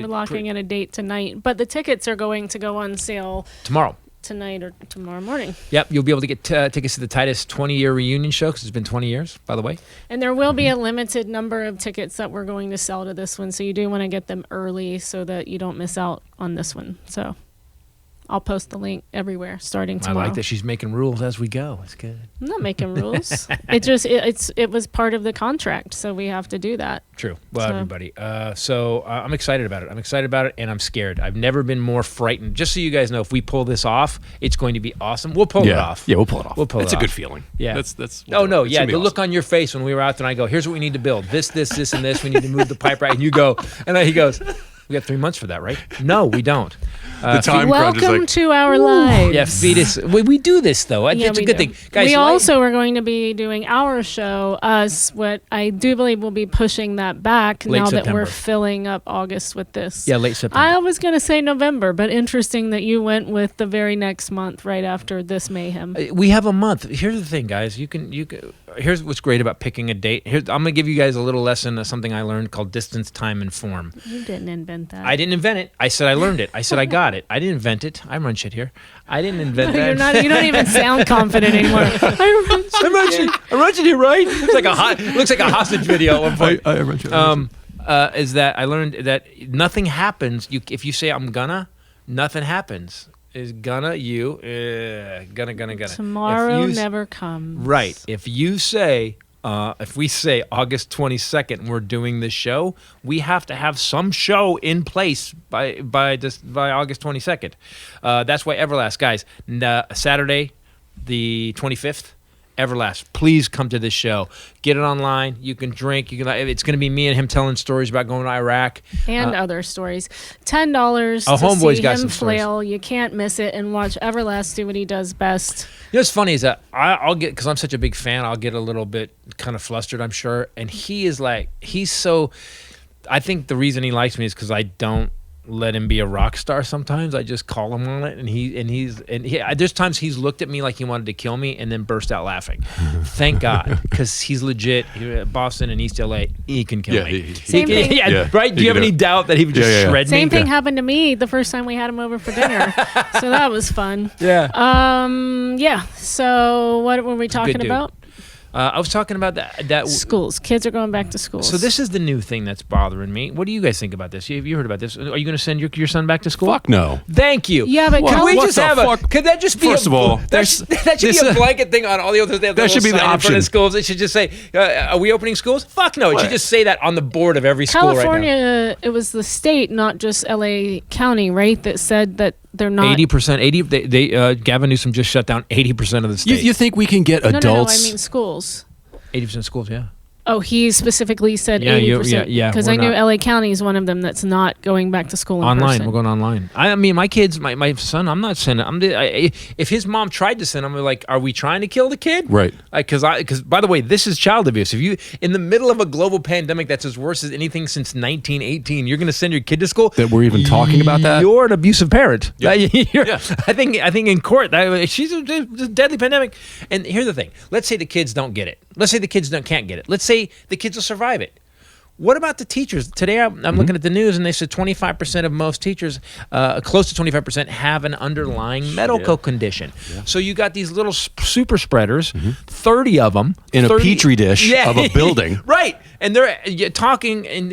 locking in a date tonight, but the tickets are going to go on sale tomorrow. Tonight or tomorrow morning. Yep, you'll be able to get tickets to the Titus 20-year reunion show, because it's been 20 years, by the way. And there will be a limited number of tickets that we're going to sell to this one, so you do want to get them early so that you don't miss out on this one. So I'll post the link everywhere starting tomorrow. I like that she's making rules as we go. It's good. I'm not making rules. It was part of the contract, so we have to do that. True. Well, everybody. So I'm excited about it. And I'm scared. I've never been more frightened. Just so you guys know, if we pull this off, it's going to be awesome. We'll pull it off. Yeah, we'll pull it off. It's a good feeling. Yeah. That's. The look on your face when we were out there, and I go, here's what we need to build. This, and this. We need to move the pipe right. And you go, and then he goes, we got 3 months for that, right? No, we don't. The time crunch is welcome like, to our lives. Yeah, feed us. We do this though. It's a good thing, guys. We also are going to be doing our show. What I do believe we'll be pushing that back late now September. That we're filling up August with this. Yeah, late September. I was going to say November, but interesting that you went with the very next month, right after this mayhem. We have a month. Here's the thing, guys. You can. Here's what's great about picking a date. I'm going to give you guys a little lesson of something I learned called distance, time, and form. You didn't invent that. I didn't invent it. I said I learned it. I said I got it. I didn't invent it. I run shit here. I didn't invent that. You don't even sound confident anymore. I run shit here, right? Looks like a hostage video at one point. I run shit. Is that I learned that nothing happens. If you say I'm gonna, nothing happens. Is gonna gonna. Tomorrow never comes. Right. If we say August 22nd, we're doing this show, we have to have some show in place by August 22nd. That's why Everlast, guys, Saturday, the 25th, Everlast, please come to this show. Get it online. You can drink. It's going to be me and him telling stories about going to Iraq and other stories. $10 to Homeboy's see got him some flail. stories. You can't miss it, and watch Everlast do what he does best. You know what's funny is that I'll get, because I'm such a big fan, I'll get a little bit kind of flustered, I'm sure. And I think the reason he likes me is because I don't let him be a rock star sometimes. I just call him on it, and there's times he's looked at me like he wanted to kill me and then burst out laughing. Thank God, because he's legit. Boston and East LA, he can kill me. Same thing. Right? Do you have any doubt that he would just shred me? Same thing happened to me the first time we had him over for dinner. So that was fun. Yeah. So what were we talking about? I was talking about that schools. Kids are going back to school. So this is the new thing that's bothering me. What do you guys think about this? Have you heard about this? Are you going to send your son back to school? Fuck no. Thank you. Yeah, but could we just have could that just be First of all, that should be a blanket thing on all the other that should be the option. In front of schools. It should just say, "Are we opening schools?" Fuck no. It should just say that on the board of every school California, right now. It was the state, not just LA County, right? That said that they're not 80%. Gavin Newsom just shut down 80% of the state. You think we can get adults? No, I mean schools. 80% of schools, yeah. Oh, he specifically said Yeah, 80%. yeah, Because we're I knew not- LA County is one of them that's not going back to school in Online, person. we're going online. I mean, my kids, my son, I'm not sending. If his mom tried to send him, I'm like, are we trying to kill the kid? Right. Because by the way, this is child abuse. If you in the middle of a global pandemic that's as worse as anything since 1918, you're going to send your kid to school. That we're even talking about that? You're an abusive parent. Yeah. I think in court, she's a deadly pandemic. And here's the thing: let's say the kids don't get it. Let's say the kids can't get it. Let's say the kids will survive it. What about the teachers? Today I'm looking at the news, and they said 25% of most teachers, close to 25%, have an underlying medical condition. Yeah. So you got these little super spreaders, 30 of them. In a petri dish of a building. Right. And they're talking, and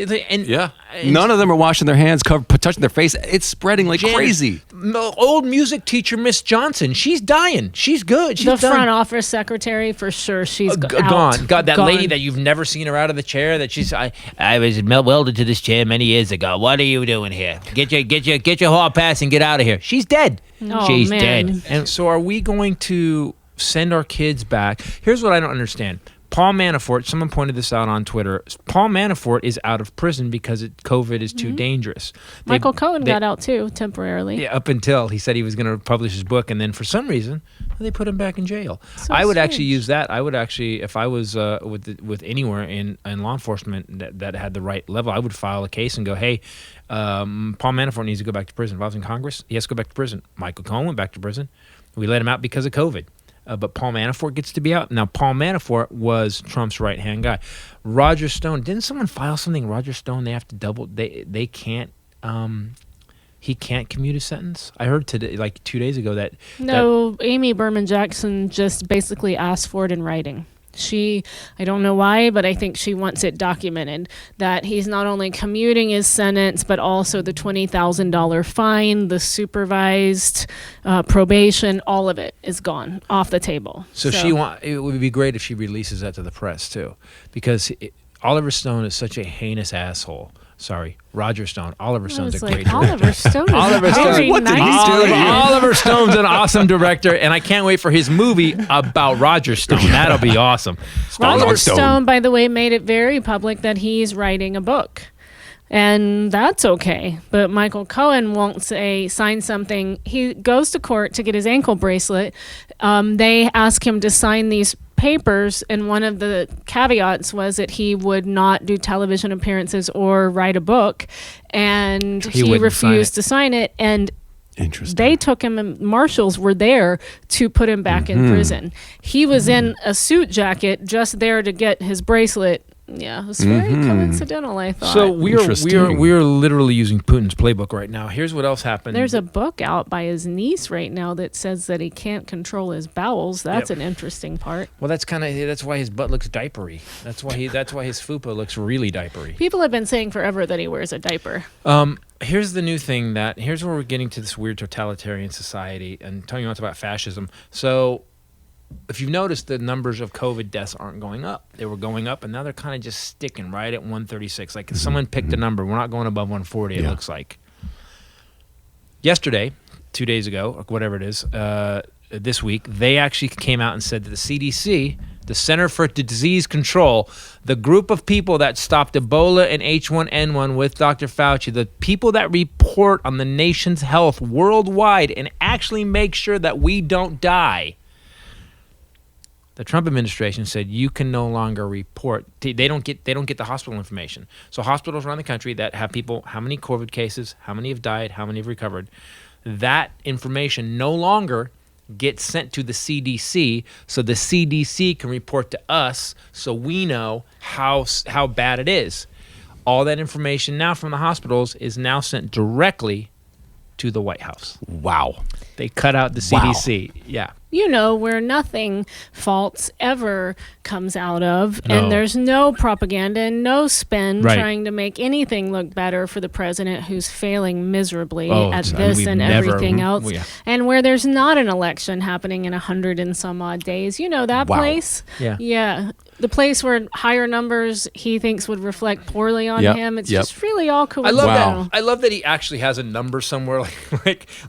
none of them are washing their hands, touching their face. It's spreading like crazy. Old music teacher Miss Johnson, she's dying. She's good. She's the done. front office secretary, for sure, she's gone. God, that gone. lady that you've never seen her out of the chair. That I was welded to this chair many years ago. What are you doing here? Get your hall pass and get out of here. She's dead. Oh, She's man. dead. And so, are we going to send our kids back? Here's what I don't understand. Paul Manafort, someone pointed this out on Twitter. Paul Manafort is out of prison because COVID is too dangerous. Michael Cohen got out too, temporarily. Yeah, up until he said he was going to publish his book, and then for some reason they put him back in jail. So I would strange. actually use that. I would actually, if I was with anywhere in law enforcement that had the right level, I would file a case and go, hey, Paul Manafort needs to go back to prison. If I was in Congress, he has to go back to prison. Michael Cohen went back to prison. We let him out because of COVID. But Paul Manafort gets to be out. Now, Paul Manafort was Trump's right-hand guy. Roger Stone, didn't someone file something? Roger Stone, they have to double, they can't, he can't commute a sentence? I heard today, like 2 days ago that... No, Amy Berman Jackson just basically asked for it in writing. I don't know why, but I think she wants it documented that he's not only commuting his sentence, but also the $20,000 fine, the supervised probation, all of it is gone off the table. So it would be great if she releases that to the press too, because Oliver Stone is such a heinous asshole. Sorry, Roger Stone. Oliver Stone's a great director. Oliver Stone. Oliver Stone. What did he do? Oliver Stone's an awesome director, and I can't wait for his movie about Roger Stone. That'll be awesome. Roger Stone, by the way, made it very public that he's writing a book. And that's okay. But Michael Cohen won't sign something. He goes to court to get his ankle bracelet. They ask him to sign these papers, and one of the caveats was that he would not do television appearances or write a book, and he refused to sign it. And they took him, and marshals were there to put him back in prison. He was in a suit jacket just there to get his bracelet. Yeah, it was very coincidental, I thought. So we are literally using Putin's playbook right now. Here's what else happened. There's a book out by his niece right now that says that he can't control his bowels. That's an interesting part. Well, that's why his butt looks diapery. That's why his fupa looks really diapery. People have been saying forever that he wears a diaper. Here's the new thing here's where we're getting to this weird totalitarian society and telling you about fascism. So if you've noticed, the numbers of COVID deaths aren't going up. They were going up, and now they're kind of just sticking right at 136. Like someone picked a number. We're not going above 140, it looks like. Yesterday, 2 days ago, or whatever it is, this week, they actually came out and said that the CDC, the Center for Disease Control, the group of people that stopped Ebola and H1N1 with Dr. Fauci, the people that report on the nation's health worldwide and actually make sure that we don't die, the Trump administration said you can no longer report. They don't get the hospital information. So hospitals around the country that have people, how many COVID cases, how many have died, how many have recovered, that information no longer gets sent to the CDC, so the CDC can report to us, so we know how bad it is. All that information now from the hospitals is now sent directly to the White House. Wow. They cut out the CDC. Wow. Yeah. You know, where nothing false ever comes out of, and there's no propaganda and no spin trying to make anything look better for the president, who's failing miserably at this and everything else, and where there's not an election happening in 100 and some odd days. You know that place? Yeah. The place where higher numbers he thinks would reflect poorly on him. It's just really all coincidental. I love that he actually has a number somewhere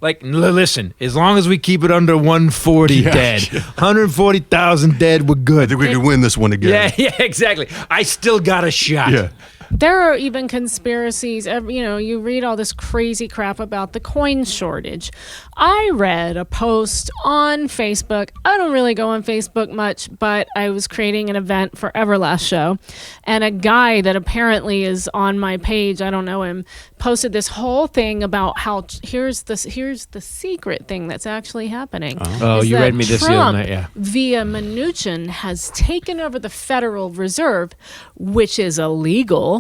like listen, as long as we keep it under 140, 140 dead. 140,000 dead. We're good. I think we could win this one again. Yeah, exactly. I still got a shot. Yeah. There are even conspiracies. You read all this crazy crap about the coin shortage. I read a post on Facebook. I don't really go on Facebook much, but I was creating an event for Everlast show, and a guy that apparently is on my page, I don't know him, posted this whole thing about how here's the secret thing that's actually happening. Oh, you read me this the other night, yeah. Via Mnuchin has taken over the Federal Reserve, which is illegal.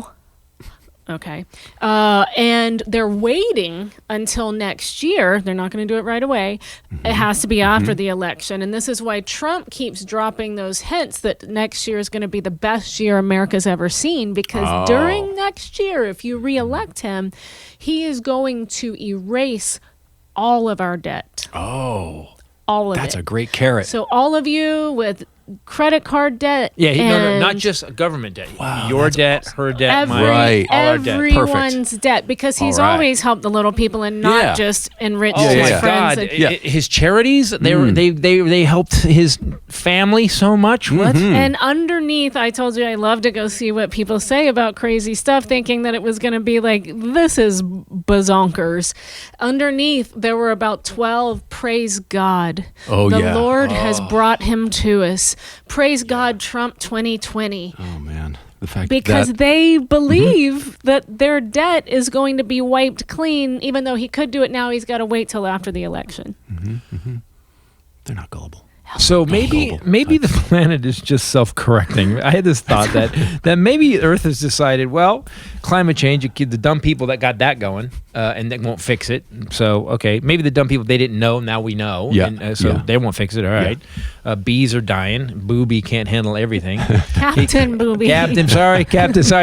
Okay. And they're waiting until next year. They're not going to do it right away. It has to be after the election. And this is why Trump keeps dropping those hints that next year is going to be the best year America's ever seen, because during next year, if you reelect him, he is going to erase all of our debt. Oh. All of it. That's a great carrot. So all of you with credit card debt. Yeah, no, not just government debt. Wow, your debt, her debt, mine, all our debt. Everyone's debt, because he's always helped the little people and not just enriched his friends. His charities, they helped his family so much. What? And underneath, I told you I love to go see what people say about crazy stuff, thinking that it was going to be like, this is bazonkers. Underneath, there were about 12, praise God. Oh, the Lord has brought him to us. Praise God, Trump 2020. Oh, man. The fact because they believe that their debt is going to be wiped clean, even though he could do it now. He's got to wait till after the election. They're not gullible. So maybe the planet is just self-correcting. I had this thought that maybe Earth has decided, well, climate change, the dumb people that got that going, and they won't fix it. So, okay, maybe the dumb people, they didn't know, now we know. Yeah. And, they won't fix it, all right. Bees are dying. Booby can't handle everything. Captain Booby. Sorry, I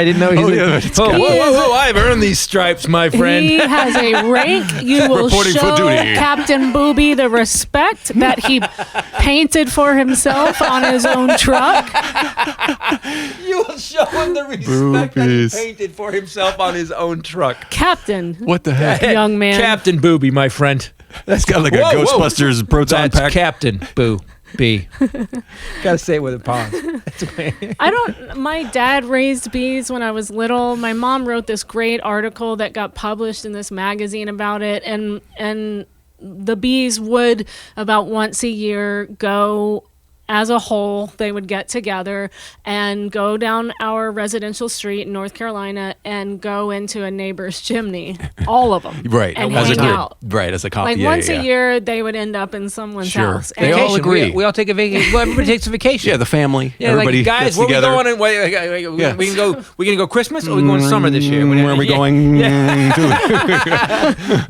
didn't know. Whoa, I've earned these stripes, my friend. He has a rank. You will Reporting for show duty. Captain Booby the respect that he painted for himself on his own truck. You will show him the respect that he painted for himself on his own truck. Captain. What the heck? Young man. Captain Booby, my friend. That's got like a Ghostbusters proton That's pack. Captain Boo. B. Gotta say it with a pause. My dad raised bees when I was little. My mom wrote this great article that got published in this magazine about it, and the bees would about once a year go as a whole. They would get together and go down our residential street in North Carolina and go into a neighbor's chimney, all of them, Right. and as hang a group. out. Right, as a couple. Like once a year, they would end up in someone's house. They And all agree. We all take a vacation. Well, everybody takes a vacation. Yeah, the family. Yeah, everybody like, guys, gets where together. we going? We can go. We gonna go Christmas, or we going summer this year? Where are we going? To?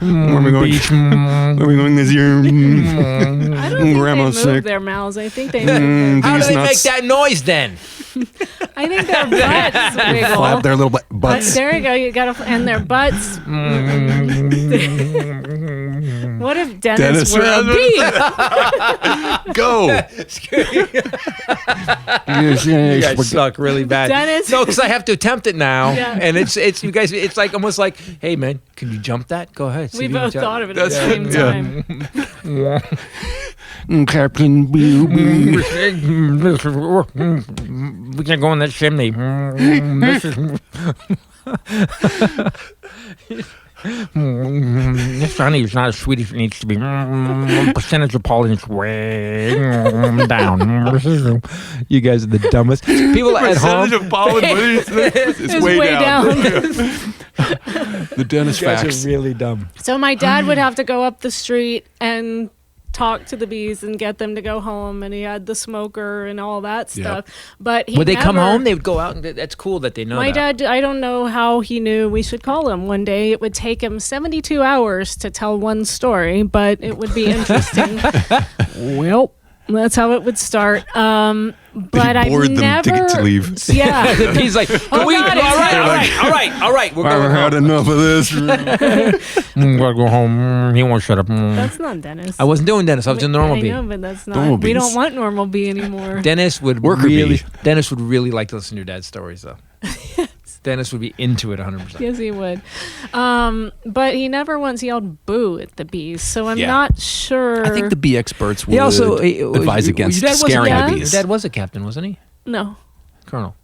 Where are we going? Beach. Where are we going this year? I don't think Grandma's they move sick. their mouths. I think they move How do These they nuts. make that noise then? I think their butts wiggle. Flap their little butts. There you go. You got to, and their butts. What if Dennis were a bee? Go. You guys suck really bad. Dennis. No, because I have to attempt it now, Yeah. and it's you guys. It's like almost like, hey man, can you jump that? Go ahead. We both thought of it at the same time. Captain Boo. We can go in that chimney. This honey is not as sweet as it needs to be. Percentage of pollen is way down. You guys are the dumbest. People at home. Percentage of pollen, it's way down. The dentist You guys facts. are really dumb. So my dad would have to go up the street and talk to the bees and get them to go home, and he had the smoker and all that stuff. But he Would they come never- home? They would go out, and that's cool that they know My that. dad, I don't know how he knew we should call him. One day it would take him 72 hours to tell one story, but it would be interesting. Well, that's how it would start. But I bored them never to get to leave. Yeah. He's like, Oh, God, all right. We're I've going had home. enough of this. Gotta go home. He won't shut up. That's not Dennis. I wasn't doing Dennis. I was doing normal I bee. know, but that's not. Normal We bees. don't want normal bee anymore. Dennis would Worker really. bee. Dennis would really like to listen to your dad's stories, though. Dennis would be into it 100%. Yes, he would. But he never once yelled boo at the bees, so I'm not sure. I think the bee experts would also advise against your dad scaring the Your bees. dad was a captain, wasn't he? No. Colonel.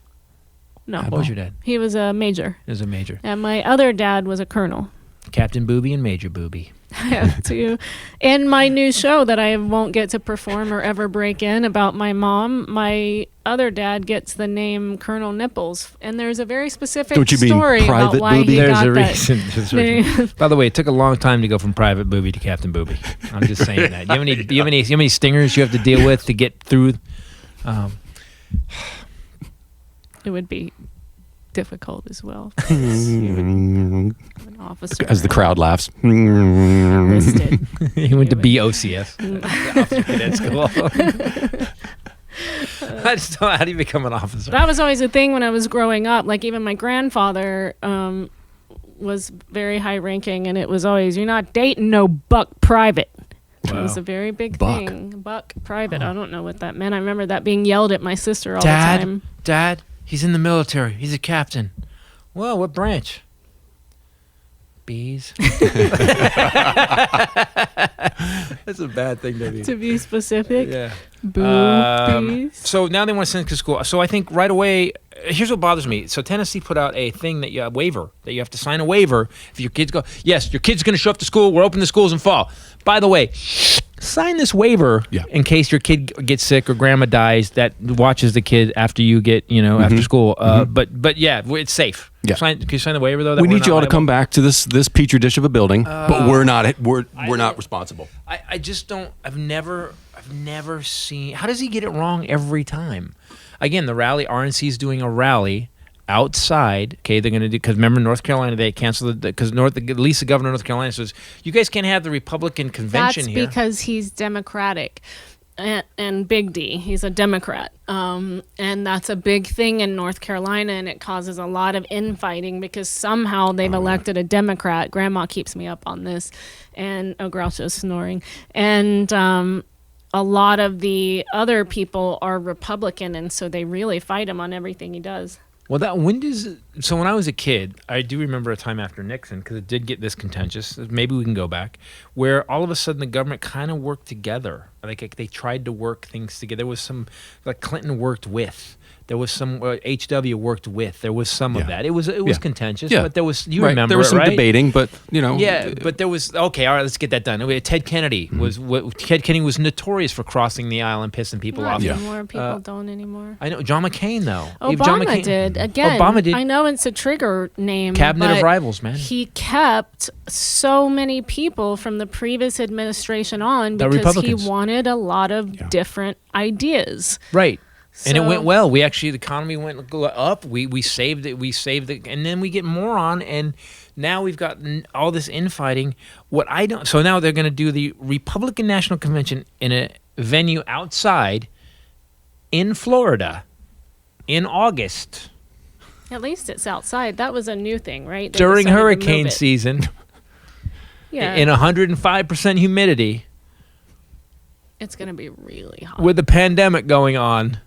No. How was your dad? He was a major. He was a major. And my other dad was a colonel. Captain Booby and Major Booby. I have to. In my new show that I won't get to perform or ever break in about my mom, my other dad gets the name Colonel Nipples. And there's a very specific Don't you mean story about Private why Booby? he There's got a that reason. name. By the way, it took a long time to go from Private Booby to Captain Booby. I'm just saying that. You have any stingers you have to deal with to get through? It would be difficult as well. An officer As the crowd laughs. listed. He went to BOCS. Officer Cadet School. I just don't know, how do you become an officer? That was always a thing when I was growing up. Like even my grandfather was very high ranking, and it was always, you're not dating no buck private. It was a very big thing. Buck private. I don't know what that meant. I remember that being yelled at my sister all the time. Dad, he's in the military. He's a captain. Well, what branch? Bees. That's a bad thing to be. To be specific. Yeah. Boo bees. So now they want to send to school. So I think right away, here's what bothers me. So Tennessee put out a thing that a waiver that you have to sign a waiver if your kids go. Yes, your kid's going to show up to school. We're opening the schools in fall. By the way, sign this waiver in case your kid gets sick or grandma dies. That watches the kid after you get after school. But yeah, it's safe. Yeah. Can you sign the waiver though? That We we're need not you all to liable? come back to this petri dish of a building, but we're not responsible. I just don't. I've never seen. How does he get it wrong every time? Again, the rally. RNC is doing a rally outside. Okay, they're going to do, because remember North Carolina, they canceled because at least the governor of North Carolina says you guys can't have the Republican convention here. That's because he's Democratic. And Big D, he's a Democrat. And that's a big thing in North Carolina, and it causes a lot of infighting because somehow they've elected a Democrat. Grandma keeps me up on this. And, Groucho's snoring. And a lot of the other people are Republican, and so they really fight him on everything he does. Well, when I was a kid, I do remember a time after Nixon, because it did get this contentious. Maybe we can go back, where all of a sudden the government kind of worked together. Like they tried to work things together. There was some, like Clinton worked with. There was some HW worked with. There was some of that. It was contentious, but there was remember there was some right? debating, but but there was all right. Let's get that done. Ted Kennedy was notorious for crossing the aisle and pissing people off. More people don't anymore. I know John McCain though. Obama did again. Obama did. I know it's a trigger name. Cabinet of rivals, man. He kept so many people from the previous administration on because he wanted a lot of different ideas. Right. And it went well. The economy went up. We saved it, and then we get more on, and now we've got all this infighting. So now they're going to do the Republican National Convention in a venue outside in Florida in August. At least it's outside. That was a new thing, right? During hurricane season. Yeah. In 105% humidity. It's going to be really hot. With the pandemic going on.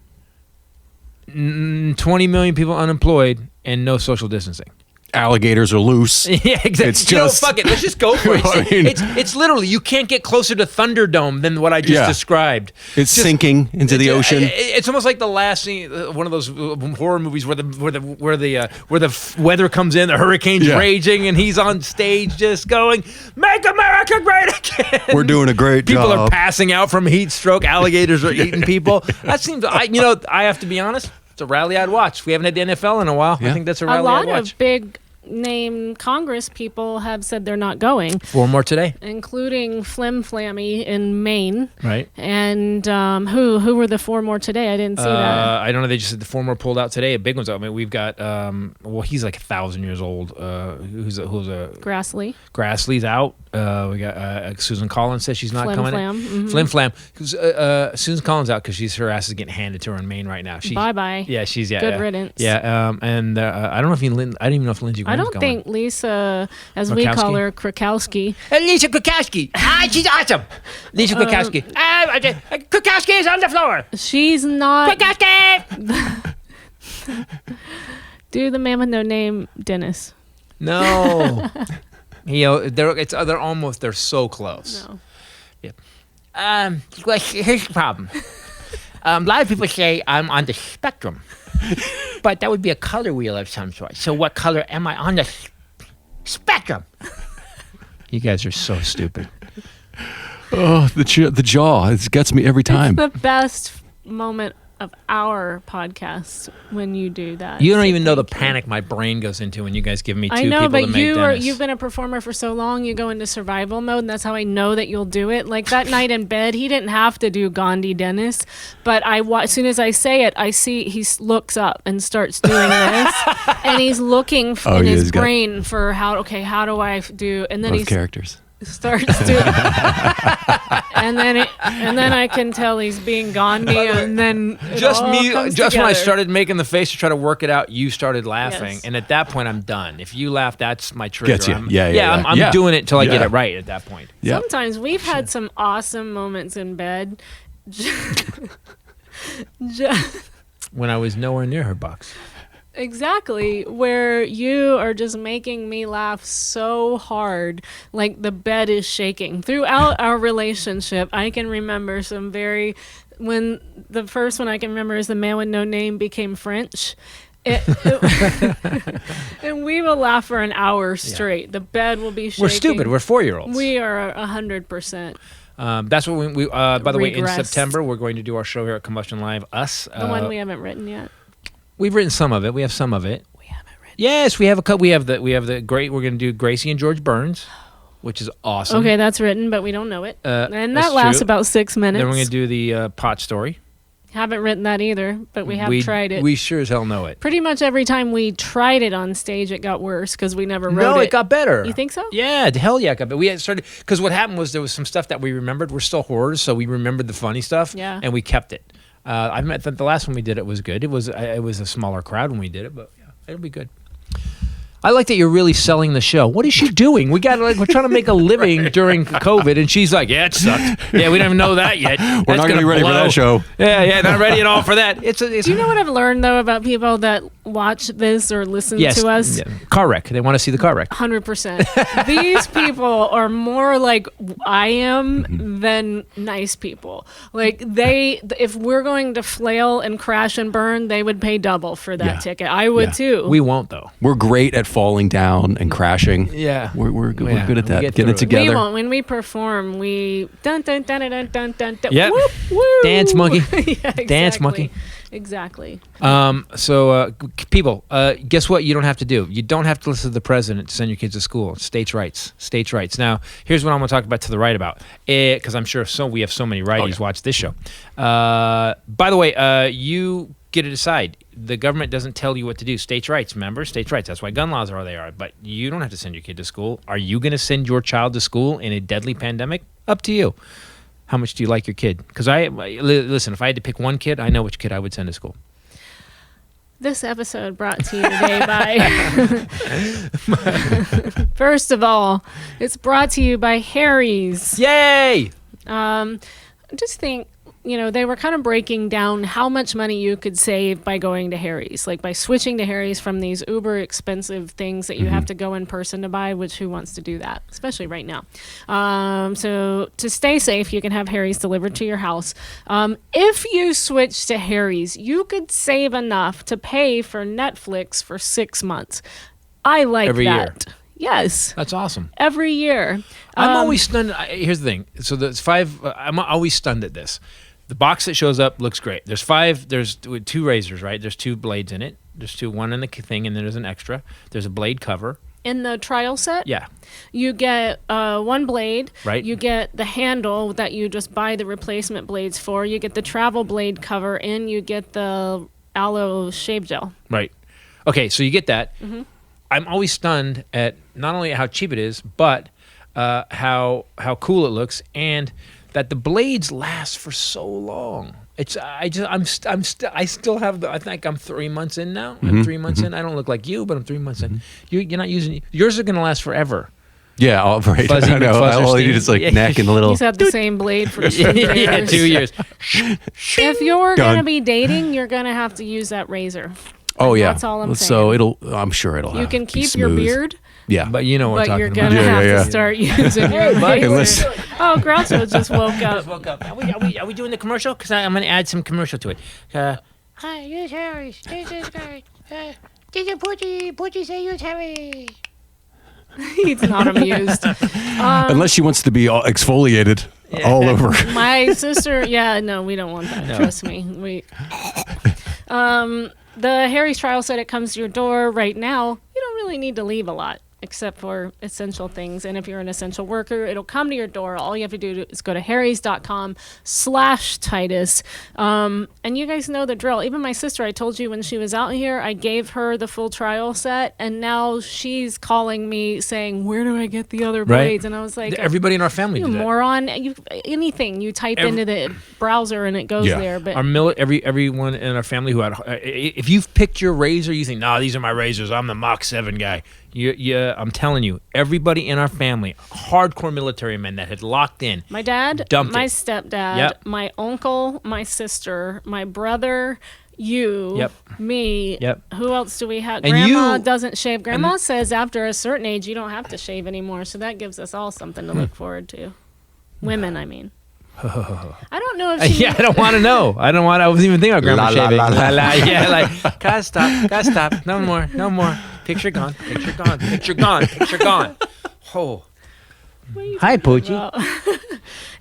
20 million people unemployed and no social distancing. Alligators are loose. Yeah, exactly. It's just, fuck it. Let's just go for it. It's literally, you can't get closer to Thunderdome than what I just described. It's sinking into the ocean. It's almost like the last scene, one of those horror movies where the weather comes in, the hurricane's raging, and he's on stage just going, "Make America great again." We're doing a great job. People are passing out from heat stroke. Alligators are eating people. That seems. I have to be honest. It's a rally I'd watch. We haven't had the NFL in a while. I think that's a rally I'd watch. A lot of big name Congress people have said they're not going. 4 more today. Including Flim Flammy in Maine. Right. And who were the 4 more today? I didn't see that. I don't know. They just said the 4 more pulled out today. A big one's out. I mean, we've got, he's like 1,000 years old. Who's a Grassley. Grassley's out. We got Susan Collins says she's not Flim coming Flam. in. Mm-hmm. Flim Flam. Susan Collins out because her ass is getting handed to her in Maine right now. Bye-bye. Yeah, she's Good riddance. Yeah, and I don't know if I didn't even know if Lindsey Graham's going. I don't think Lisa, as we call her, Krakowski. Lisa Krakowski. She's awesome. Lisa Krakowski. Krakowski is on the floor. She's not. Krakowski! Do the man with no name, Dennis. No. They're so close. No. Well, here's the problem. A lot of people say I'm on the spectrum, but that would be a color wheel of some sort. So what color am I on the spectrum? You guys are so stupid. Oh, the jaw. It gets me every time. It's the best moment of our podcast when you do that. You don't even know the panic my brain goes into when you guys give me two I know, people but to make Dennis. you've been a performer for so long, you go into survival mode, and that's how I know that you'll do it. Like that night in bed, he didn't have to do Gandhi Dennis, but as soon as I say it, I see he looks up and starts doing this, and he's looking in his brain for how do I do, and then Both characters. Starts to, and then I can tell he's being Gandhi, and then Just when I together. started making the face to try to work it out, you started laughing, Yes. and at that point, I'm done. If you laugh, that's my trigger. Gets you. I'm doing it till I get it right at that point. Yeah. Sometimes we've had some awesome moments in bed. When I was nowhere near her box. Exactly, where you are just making me laugh so hard, like the bed is shaking. Throughout our relationship, I can remember when the first one I can remember is the man with no name became French. And we will laugh for an hour straight. The bed will be shaking. We're stupid. We're 4-year-olds. We are 100%. That's what we by the way, in Regressed. September, we're going to do our show here at Combustion Live. The one we haven't written yet. We've written some of it. We have some of it. We haven't written. Yes, we have a couple. We have the great. We're going to do Gracie and George Burns, which is awesome. Okay, that's written, but we don't know it. And that's that lasts true. about 6 minutes. Then we're going to do the pot story. Haven't written that either, but we have tried it. We sure as hell know it. Pretty much every time we tried it on stage, it got worse because we never wrote it. No, it got better. You think so? Yeah, the hell yeah, it got better. We had started because what happened was there was some stuff that we remembered. We're still horrors, so we remembered the funny stuff. Yeah. And we kept it. I meant that the last one we did it was good. It was a smaller crowd when we did it, but yeah, it'll be good. I like that you're really selling the show. What is she doing? We're trying to make a living during COVID, and she's like, "Yeah, it sucked. Yeah, we don't even know that yet. We're not going to be ready for that show." Yeah, not ready at all for that. Do you know what I've learned though about people that watch this or listen to us? Yeah. Car wreck. They want to see the car wreck. 100%. These people are more like I am than nice people. Like if we're going to flail and crash and burn, they would pay double for that ticket. I would too. We won't though. We're great at falling down and crashing. Yeah. We're good at that. Get Getting it together. We won't. When we perform, we dun dun dun dun dun dun dun. Yep. Whoop, woo. Dance monkey. Yeah, exactly. Dance monkey. Exactly. So people, guess what? You don't have to do. You don't have to listen to the president to send your kids to school. States' rights. States' rights. Now, here's what I'm going to talk about to the right about, because I'm sure we have so many righties watch this show. By the way, you get to decide. The government doesn't tell you what to do. States' rights, remember? States' rights. That's why gun laws are they are. But you don't have to send your kid to school. Are you going to send your child to school in a deadly pandemic? Up to you. How much do you like your kid? Because listen, if I had to pick one kid, I know which kid I would send to school. This episode brought to you today by... First of all, it's brought to you by Harry's. Yay! I just think, they were kind of breaking down how much money you could save by going to Harry's, like by switching to Harry's from these uber expensive things that you have to go in person to buy, which who wants to do that, especially right now. So to stay safe, you can have Harry's delivered to your house. If you switch to Harry's, you could save enough to pay for Netflix for 6 months. I like Every that. year. Yes. That's awesome. Every year. I'm always stunned. Here's the thing. So there's 5. I'm always stunned at this. The box that shows up looks great. There's 5. There's 2 razors, right? There's 2 blades in it. There's 2, one in the thing, and then there's an extra. There's a blade cover. In the trial set, Yeah. you get 1 blade. Right. You get the handle that you just buy the replacement blades for. You get the travel blade cover, and you get the aloe shave gel. Right. Okay, so you get that. Mm-hmm. I'm always stunned at not only how cheap it is, but how cool it looks, and that the blades last for so long. I still have I think I'm 3 months in now. I'm 3 months in. I don't look like you, but I'm 3 months in. You're not using yours are going to last forever. Yeah, all right. Fuzzy I know. McFuzzer All you need is like Steve. neck and a little. He's had the same blade for 2 years. Yeah, 2 years. If you're Done. going to be dating, you're going to have to use that razor. Oh yeah. That's all I'm saying. So I'm sure it'll. You can be keep your smooth. beard. Yeah. But you know what But I'm you're talking gonna about. have to start using your razor. Unless- Oh, Groucho just woke up. Woke up. Are we doing the commercial? Because I'm going to add some commercial to it. Hi, use Harry. This is great. Did you Poochie say use Harry? He's not amused. Unless she wants to be all exfoliated all over. My sister, no, we don't want that. Trust me. The Harry's trial said it comes to your door right now. You don't really need to leave a lot, except for essential things. And if you're an essential worker, it'll come to your door. All you have to do is go to harrys.com/Titus. And you guys know the drill. Even my sister, I told you when she was out here, I gave her the full trial set. And now she's calling me saying, where do I get the other blades? And I was like, everybody in our family you did that. moron. Anything. You type into the browser and it goes there. But everyone in our family who had, if you've picked your razor, you think, nah, these are my razors. I'm the Mach 7 guy. I'm telling you, everybody in our family, hardcore military men that had locked in. My dad, dumped my it. stepdad, my uncle, my sister, my brother, you, me. Who else do we have? And Grandma you- doesn't shave. Grandma says after a certain age, you don't have to shave anymore. So that gives us all something to look forward to. Women, I mean. I don't know if she... I don't want to know. I wasn't even thinking about grandma shaving. Yeah, like, gotta stop. No more. Picture gone. Oh. Hi, Poochie.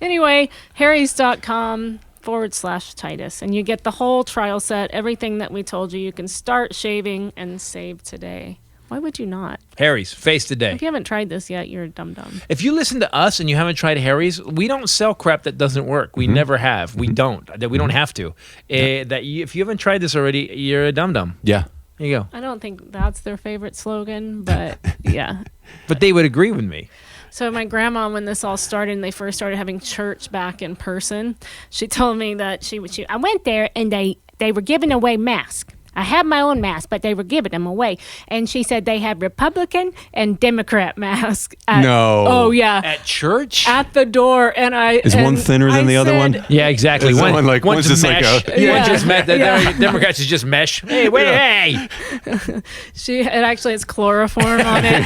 Anyway, harrys.com/Titus. And you get the whole trial set, everything that we told you. You can start shaving and save today. Why would you not? Harry's, face today. If you haven't tried this yet, you're a dum-dum. If you listen to us and you haven't tried Harry's, we don't sell crap that doesn't work. We never have. We don't. We don't have to. If you haven't tried this already, you're a dum-dum. Yeah. There you go. I don't think that's their favorite slogan, but yeah. But they would agree with me. So my grandma, when this all started and they first started having church back in person, she told me that I went there and they were giving away masks. I had my own mask, but they were giving them away. And she said they had Republican and Democrat masks. No. Oh, yeah. At church? At the door. And Is one thinner than the other one? Yeah, exactly. Is one like one's just mesh. like a One's just mesh. The Democrats is just mesh. Hey, wait, hey. It actually has chloroform on it.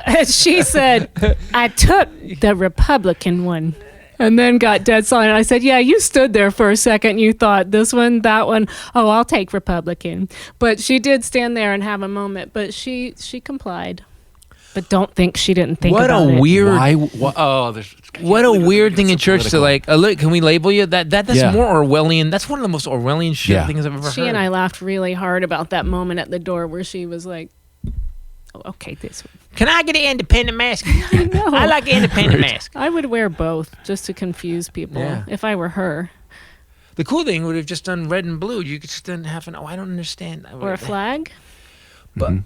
And she said, I took the Republican one. And then got dead silent. I said, yeah, you stood there for a second. You thought this one, that one. Oh, I'll take Republican. But she did stand there and have a moment. But she complied. But don't think she didn't think about it. What a weird thing in church to like, look, can we label you? That's more Orwellian. That's one of the most Orwellian things I've ever heard. She and I laughed really hard about that moment at the door where she was like, oh, okay, this one. Can I get an independent mask? I know. I like an independent mask. I would wear both just to confuse people if I were her. The cool thing would have just done red and blue. You could just done have I don't understand. Or a flag.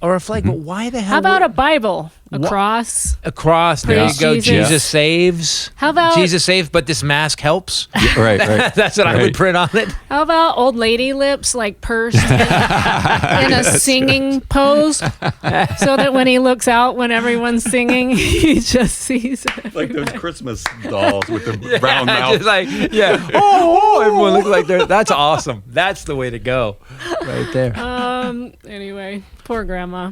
Or a flag, but why the hell? How about a Bible? A cross? A cross. There Praise you go. Jesus. Jesus saves. How about Jesus saves, but this mask helps? Right. That's what I would print on it. How about old lady lips, like pursed in a singing pose, so that when he looks out when everyone's singing, he just sees it. Like those Christmas dolls with the round mouth. Just like, oh, everyone looks like they're. That's awesome. That's the way to go, right there. Anyway, poor grandma.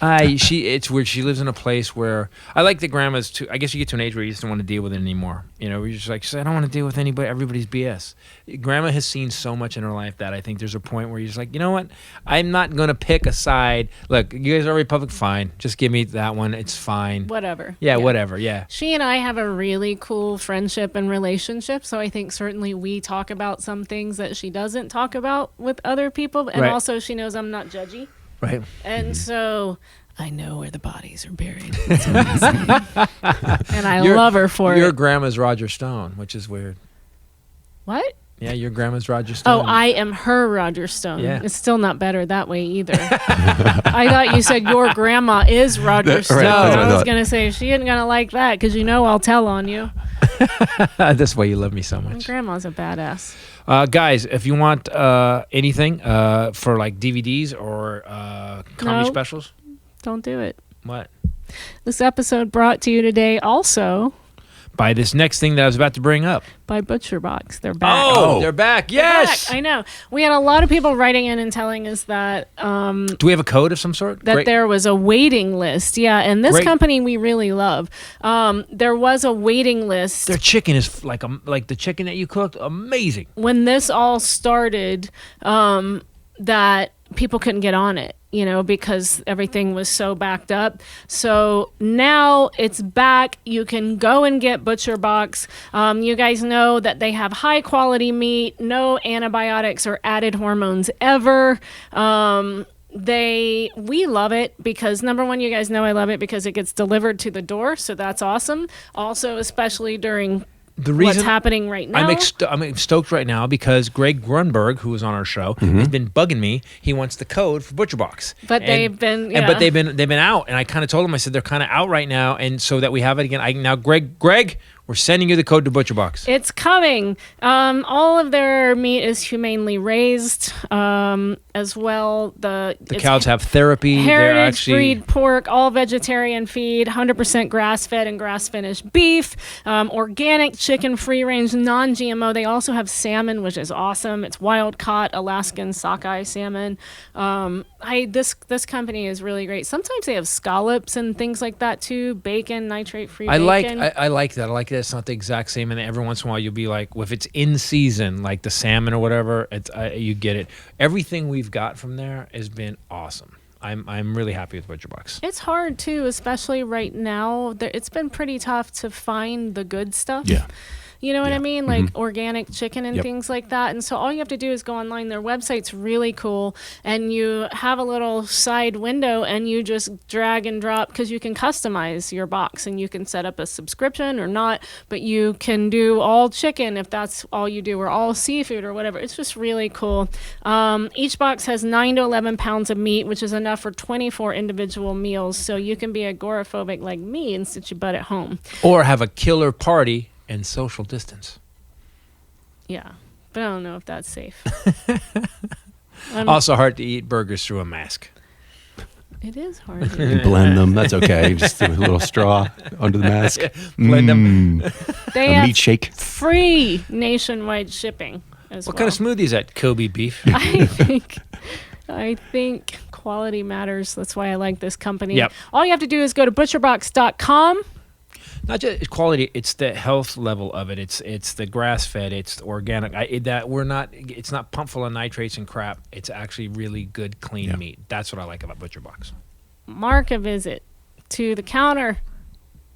It's weird. She lives in a place where I like the grandmas too. I guess you get to an age where you just don't want to deal with it anymore. You know, you're just like, I don't want to deal with everybody's BS. Grandma has seen so much in her life that I think there's a point where you're just like, you know what? I'm not going to pick a side. Look, you guys are Republican, fine. Just give me that one. It's fine. Whatever. Yeah, whatever. Yeah. She and I have a really cool friendship and relationship, so I think certainly we talk about some things that she doesn't talk about with other people, and also she knows I'm not judgy. Right. And so I know where the bodies are buried. That's what I'm saying. And I love her for Your it. grandma's Roger Stone, which is weird. What? Yeah, your grandma's Roger Stone. Oh, I am her Roger Stone. Yeah. It's still not better that way either. I thought you said your grandma is Roger Stone. I was going to say, she isn't going to like that because I'll tell on you. That's why you love me so much. My grandma's a badass. Guys, if you want anything for like DVDs or comedy specials. Don't do it. What? This episode brought to you today also by this next thing that I was about to bring up. By ButcherBox. They're back. Oh, they're back. Yes. They're back. I know. We had a lot of people writing in and telling us that do we have a code of some sort? that there was a waiting list. Yeah, and this company we really love. There was a waiting list. Their chicken is like the chicken that you cooked. Amazing. When this all started, that people couldn't get on it, because everything was so backed up. So now it's back. You can go and get ButcherBox. You guys know that they have high quality meat, no antibiotics or added hormones ever. We love it because, number one, you guys know I love it because it gets delivered to the door. So that's awesome. Also, especially during what's happening right now. I'm stoked right now because Greg Grunberg, who was on our show, has been bugging me. He wants the code for ButcherBox. But they've been out, and I kind of told him, I said they're kind of out right now, and so that we have it again. Greg, we're sending you the code to ButcherBox. It's coming. All of their meat is humanely raised, as well. The cows have therapy. Heritage breed pork, all vegetarian feed, 100% grass-fed and grass-finished beef, organic chicken, free-range, non-GMO. They also have salmon, which is awesome. It's wild-caught Alaskan sockeye salmon. This company is really great. Sometimes they have scallops and things like that too. Bacon, nitrate-free bacon. I like that. I like that it's not the exact same, and every once in a while you'll be like, if it's in season, like the salmon or whatever, you get it. Everything we've got from there has been awesome. I'm really happy with ButcherBox. It's hard too, especially right now. It's been pretty tough to find the good stuff. Yeah. You know what I mean? Like organic chicken and things like that. And so all you have to do is go online. Their website's really cool. And you have a little side window and you just drag and drop because you can customize your box and you can set up a subscription or not. But you can do all chicken if that's all you do, or all seafood or whatever. It's just really cool. Each box has 9 to 11 pounds of meat, which is enough for 24 individual meals. So you can be agoraphobic like me and sit your butt at home. Or have a killer party and social distance. Yeah, but I don't know if that's safe. Also hard to eat burgers through a mask. It is hard. You blend them. That's okay. Just do a little straw under the mask. Blend them. They a have meat shake. Free nationwide shipping as well. What kind of smoothie is that? Kobe beef? I think quality matters. That's why I like this company. Yep. All you have to do is go to butcherbox.com. Not just quality; it's the health level of it. It's the grass fed. It's organic. It's not pumped full of nitrates and crap. It's actually really good, clean meat. That's what I like about ButcherBox. Mark a visit to the counter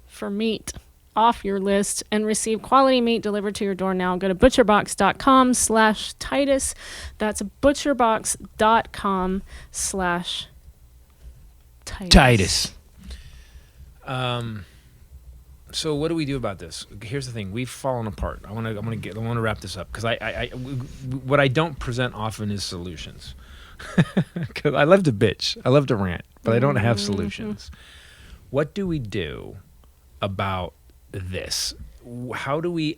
for meat off your list and receive quality meat delivered to your door now. Go to butcherbox.com/Titus. That's butcherbox.com/Titus. So what do we do about this? Here's the thing: we've fallen apart. I want to wrap this up because what I don't present often is solutions. Because I love to bitch, I love to rant, but I don't have solutions. What do we do about this? How do we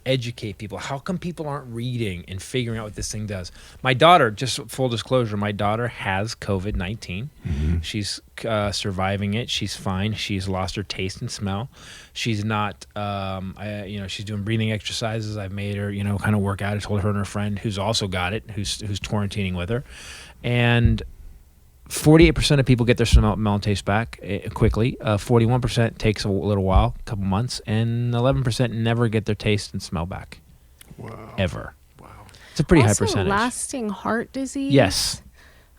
educate people? How come people aren't reading and figuring out what this thing does? My daughter, just full disclosure, my daughter has COVID-19. She's surviving it. She's fine. She's lost her taste and smell. She's not, she's doing breathing exercises. I've made her, kind of work out. I told her and her friend who's also got it, who's quarantining with her. And 48% of people get their smell and taste back quickly. 41% takes a little while, a couple months, and 11% never get their taste and smell back. Wow. Ever. Wow. It's a pretty high percentage. Lasting heart disease. Yes.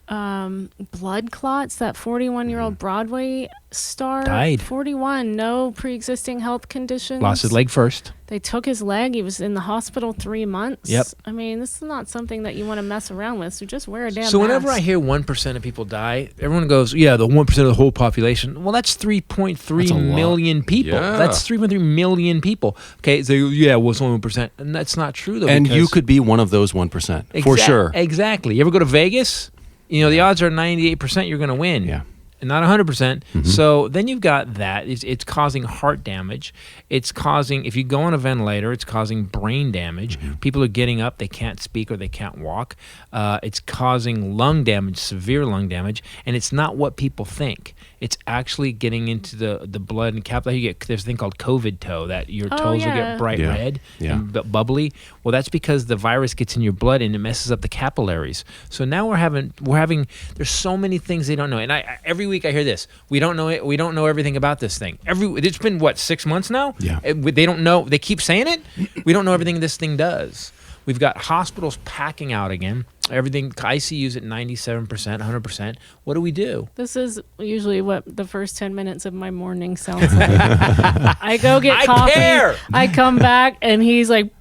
Blood clots. That 41-year-old Broadway star died. 41. No pre-existing health conditions. Lost his leg first. They took his leg. He was in the hospital 3 months. Yep. I mean, this is not something that you want to mess around with. So just wear a damn mask. So whenever I hear 1% of people die, everyone goes, "Yeah, the 1% of the whole population." Well, that's 3.3 million people. Yeah. That's 3.3 million people. Okay, so yeah, well, it's only 1%, and that's not true though. And you could be one of those 1% for sure. Exactly. You ever go to Vegas? The odds are 98% you're going to win. Yeah. not 100%. So then you've got that. It's causing heart damage. It's causing, if you go on a ventilator, it's causing brain damage. People are getting up, they can't speak or they can't walk. It's causing lung damage, severe lung damage, and it's not what people think. It's actually getting into the blood and capillary. There's a thing called COVID toe, that your toes will get bright red and bubbly. Well, that's because the virus gets in your blood and it messes up the capillaries. So now we're having. There's so many things they don't know, and every week I hear this. We don't know it. We don't know everything about this thing. It's been what, 6 months now? Yeah. They don't know. They keep saying it. We don't know everything this thing does. We've got hospitals packing out again. Everything, ICU's at 97%, 100%. What do we do? This is usually what the first 10 minutes of my morning sounds like. I go get coffee. I come back and he's like,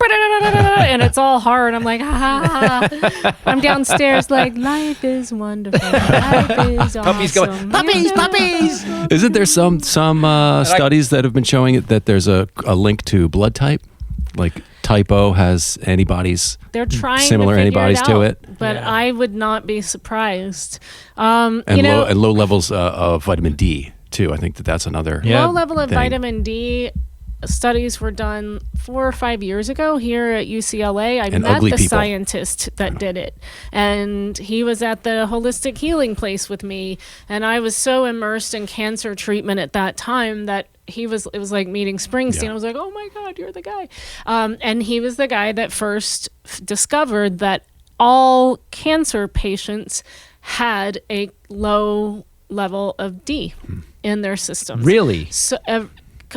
and it's all hard. I'm like, I'm downstairs like, life is wonderful. Life is awesome. Puppies going, puppies. Isn't there some studies that have been showing that there's a link to blood type? Like type O has antibodies. They're trying similar to figure antibodies it out, to it. but I would not be surprised. And low levels of vitamin D too. I think that's another low level of thing. vitamin D. Studies were done 4 or 5 years ago here at UCLA. I met the scientist that did it, and he was at the holistic healing place with me, and I was so immersed in cancer treatment at that time that it was like meeting Springsteen. Yeah. I was like, oh my God, you're the guy. And he was the guy that first discovered that all cancer patients had a low level of D in their systems. Really? So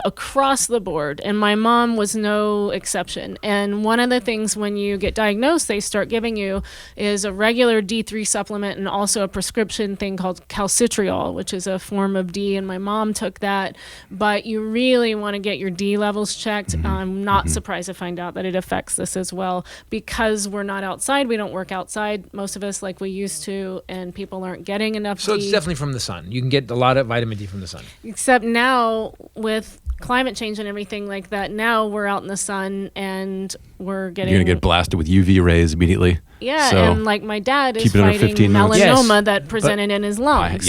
across the board, and my mom was no exception. And one of the things when you get diagnosed, they start giving you is a regular D3 supplement and also a prescription thing called calcitriol, which is a form of D, and my mom took that. But you really want to get your D levels checked. I'm not surprised to find out that it affects this as well, because we're not outside. We don't work outside, most of us, like we used to, and people aren't getting enough So D. it's definitely from the sun. You can get a lot of vitamin D from the sun. Except now with climate change and everything like that, now we're out in the sun and we're getting... You're going to get blasted with UV rays immediately. Yeah, so and like my dad is keep it under fighting 15 minutes. melanoma that presented in his lungs.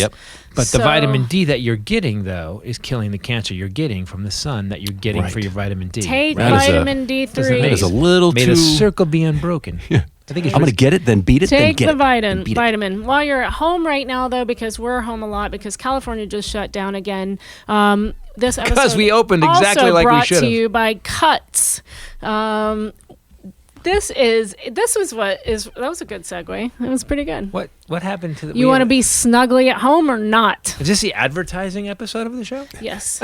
But the vitamin D that you're getting, though, is killing the cancer you're getting from the sun that you're getting for your vitamin D. Take vitamin D3. That is a little Made too... a circle be unbroken. I think I'm going to get it, then beat it, then Take get the it. vitamin. While you're at home right now, though, because we're home a lot, because California just shut down again. This episode because we opened exactly also like we brought should to have. you by Cuts. That was a good segue. It was pretty good. What happened to the... You want to be snugly at home or not? Is this the advertising episode of the show? Yes.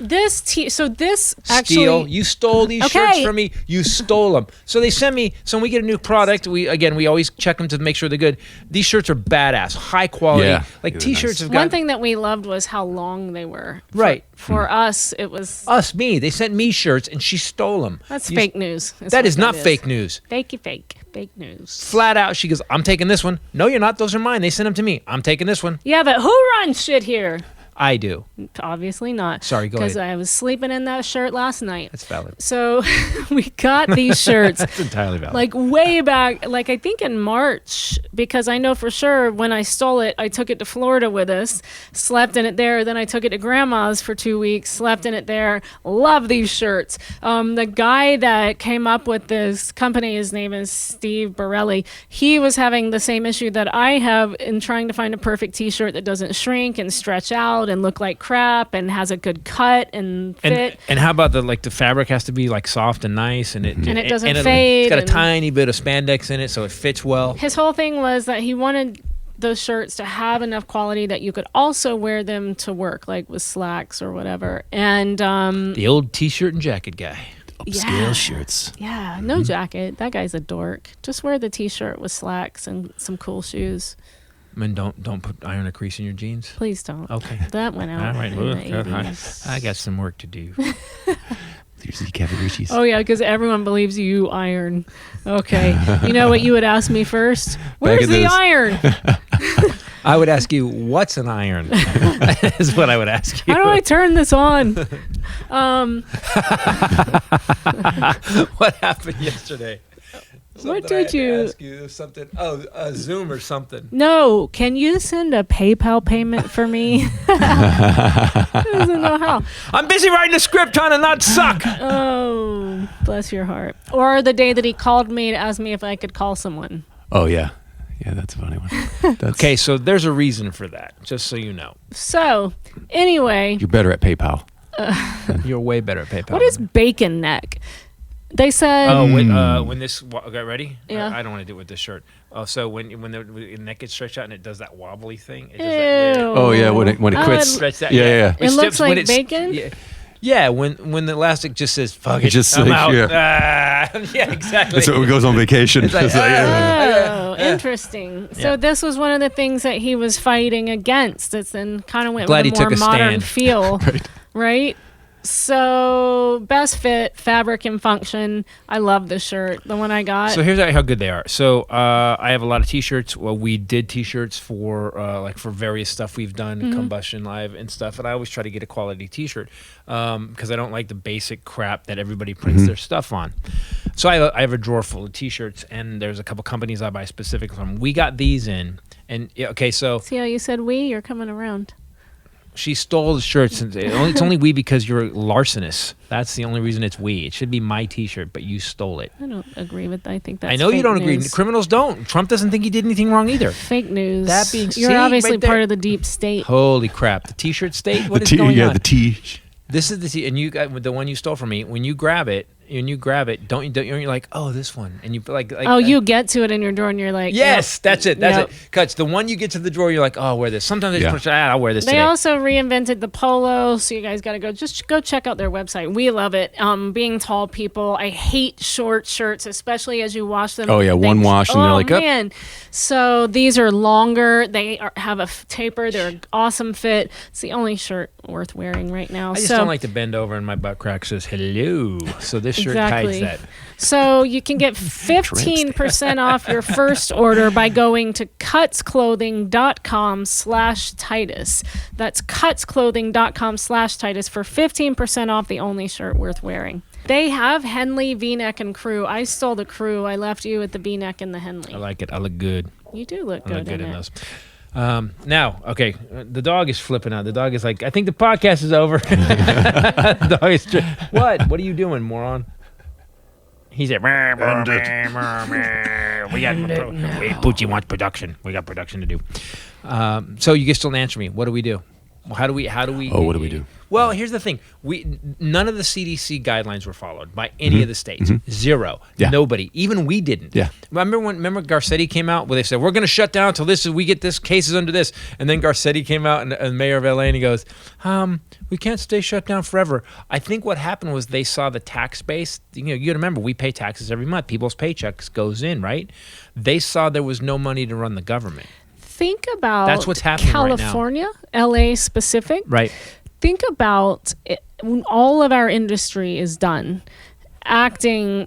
This actually... You stole these shirts from me. You stole them. So they send me... So when we get a new product, we always check them to make sure they're good. These shirts are badass. High quality. Yeah. Like T-shirts have got... One thing that we loved was how long they were. Right. For us, it was... Me. They sent me shirts and she stole them. That's fake news. That is not fake news. Fake news. Flat out, she goes, I'm taking this one. No, you're not. Those are mine. They sent them to me. I'm taking this one. Yeah, but who runs shit here? I do. Obviously not. Sorry, go ahead. Because I was sleeping in that shirt last night. That's valid. So we got these shirts. That's entirely valid. Like way back, like I think in March, because I know for sure when I stole it, I took it to Florida with us, slept in it there. Then I took it to grandma's for 2 weeks, slept in it there. Love these shirts. The guy that came up with this company, his name is Steve Borelli. He was having the same issue that I have in trying to find a perfect t-shirt that doesn't shrink and stretch out and look like crap and has a good cut and fit. And how about the fabric has to be like soft and nice and it doesn't fade. It's got a tiny bit of spandex in it so it fits well. His whole thing was that he wanted those shirts to have enough quality that you could also wear them to work, like with slacks or whatever. And the old t-shirt and jacket guy. Upscale shirts. Yeah, no jacket. That guy's a dork. Just wear the t-shirt with slacks and some cool shoes. I mean, don't put iron a crease in your jeans. Please don't. Okay. That went out. All right. In the 80s. I got some work to do. Oh, yeah, because everyone believes you iron. Okay. You know what you would ask me first? Where's the iron? I would ask you, what's an iron? Is what I would ask you. How do I turn this on? What happened yesterday? What did you ask you? Something. Oh, Zoom or something. No, can you send a PayPal payment for me? He doesn't know how. I'm busy writing a script, trying to not suck. Oh, bless your heart. Or the day that he called me to ask me if I could call someone. Oh, yeah. Yeah, that's a funny one. Okay, so there's a reason for that, just so you know. So, anyway. You're better at PayPal. You're way better at PayPal. What is bacon neck? They said. Oh, when this got ready. Yeah. I don't want to do it with this shirt. Oh, so when the neck gets stretched out and it does that wobbly thing. It does Ew. that Oh yeah, when it quits. stretch that. Yeah. It looks like bacon? Yeah, when the elastic just says "fuck it," Just I'm like, out. yeah. Yeah, exactly. So it goes on vacation. It's like, Oh, interesting. So this was one of the things that he was fighting against. It's then kind of went Glad he with a more took a modern stand. feel, right? So best fit, fabric and function. I love this shirt, the one I got. So here's how good they are. So I have a lot of T-shirts. Well, we did T-shirts for for various stuff we've done, Combustion Live and stuff. And I always try to get a quality T-shirt because I don't like the basic crap that everybody prints their stuff on. So I have a drawer full of T-shirts, and there's a couple companies I buy specifically from. We got these in, and okay, so See how you said we? You're coming around. she stole the shirts. And it's only we because you're a larcenous. That's the only reason it's we. It should be my T-shirt, but you stole it. I don't agree with that. I think that's I know you fake don't agree. news. Criminals don't. Trump doesn't think he did anything wrong either. Fake news. That being You're seen obviously right there. part of the deep state. Holy crap! The T-shirt state. What is going on? The T. This is the T, and you got the one you stole from me. When you grab it, don't you're like, oh, this one, and you like Oh, you get to it in your drawer and you're like, yes, yep. that's it. That's Yep. it. Cuts the one you get to the drawer, you're like, oh, I'll wear this. Sometimes they just push, I'll wear this They today. also reinvented the polo, so you guys got to go check out their website. We love it. Being tall people, I hate short shirts, especially as you wash them. Oh, yeah, one wash and they're like, oh up. man. So these are longer. They have a taper. They're an awesome fit. It's the only shirt worth wearing right now. I just don't like to bend over and my butt crack says hello. So this shirt hides that. So you can get 15% off your first order by going to cutsclothing.com/Titus. That's cutsclothing.com/Titus for 15% off the only shirt worth wearing. They have Henley V-neck and crew. I stole the crew. I left you with the V-neck and the Henley. I like it. I look good. You do look I good, look good in it. those. Now, okay, the dog is flipping out. The dog is like, I think the podcast is over. The dog is what? What are you doing, moron? He's like, Poochie wants production. We got production to do. So you can still answer me. What do we do? How do we? Oh, what do we do? Well, here's the thing. None of the CDC guidelines were followed by any of the states. Zero. Yeah. Nobody. Even we didn't. Yeah. Remember Garcetti came out where they said, we're going to shut down until we get this cases under this. And then Garcetti came out and mayor of LA and he goes, we can't stay shut down forever. I think what happened was they saw the tax base. You got to remember, we pay taxes every month. People's paychecks goes in, right? They saw there was no money to run the government. Think about That's what's happening California, LA specific. Right. Think about it, when all of our industry is done. Acting,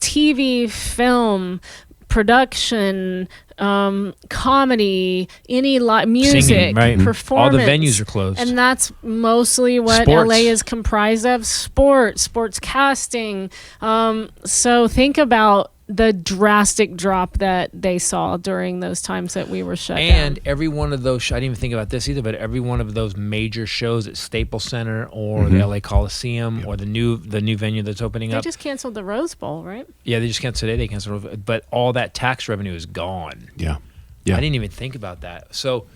TV, film, production, comedy, any music, Singing, right. performance. All the venues are closed. And that's mostly what Sports. LA is comprised of. Sports casting. So think about the drastic drop that they saw during those times that we were shut down. And every one of those, I didn't even think about this either, but every one of those major shows at Staples Center or the LA Coliseum or the new venue that's opening They up. just canceled the Rose Bowl, right? Yeah, they just canceled today. They canceled, but all that tax revenue is gone. Yeah. I didn't even think about that. So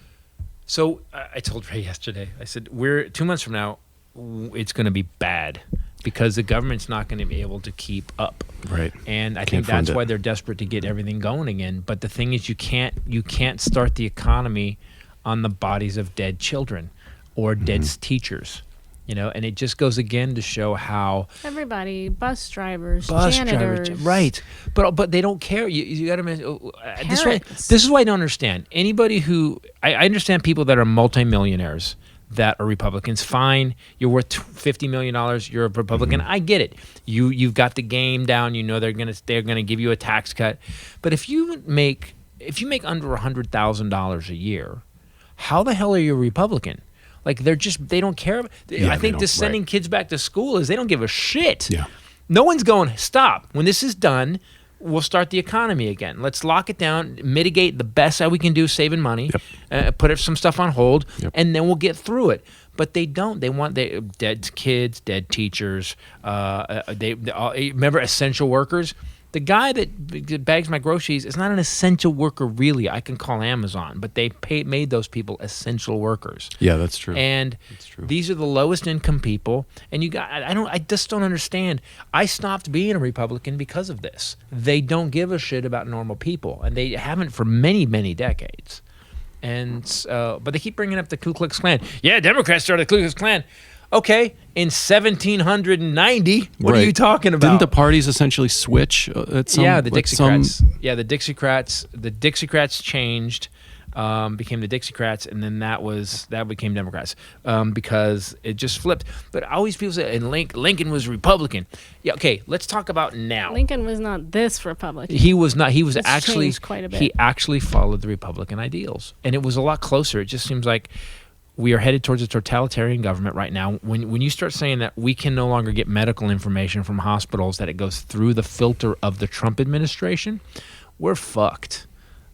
I told Ray yesterday. I said, 2 months from now, it's going to be bad because the government's not going to be able to keep up. Right. And I think that's why they're desperate to get everything going again. But the thing is, you can't start the economy on the bodies of dead children or dead teachers. And it just goes again to show how Everybody, bus drivers, janitors, right? But they don't care. You got to. This is why I don't understand anybody who I understand people that are multimillionaires that are Republicans. Fine, you're worth $50 million. You're a Republican. I get it. You've got the game down. They're gonna give you a tax cut. But if you make under $100,000 a year, how the hell are you a Republican? Like they don't care. I think just sending kids back to school is they don't give a shit. Yeah. No one's going, stop. When this is done, we'll start the economy again. Let's lock it down, mitigate the best that we can do, saving money, put some stuff on hold, and then we'll get through it. But they don't. They want dead kids, dead teachers. Remember essential workers? The guy that bags my groceries is not an essential worker, really. I can call Amazon, but they made those people essential workers. Yeah, that's true. And these are the lowest income people. And I just don't understand. I stopped being a Republican because of this. They don't give a shit about normal people, and they haven't for many, many decades. And but they keep bringing up the Ku Klux Klan. Yeah, Democrats started the Ku Klux Klan. Okay, in 1790, what are you talking about? Didn't the parties essentially switch at some? Yeah, the Dixiecrats. Yeah, the Dixiecrats. The Dixiecrats changed, became the Dixiecrats, and then that became Democrats because it just flipped. But always people say, and Lincoln was Republican. Yeah, okay, let's talk about now. Lincoln was not this Republican. He was not. He was It's actually changed quite a bit. He actually followed the Republican ideals, and it was a lot closer. It just seems like we are headed towards a totalitarian government right now. When you start saying that we can no longer get medical information from hospitals, that it goes through the filter of the Trump administration, we're fucked.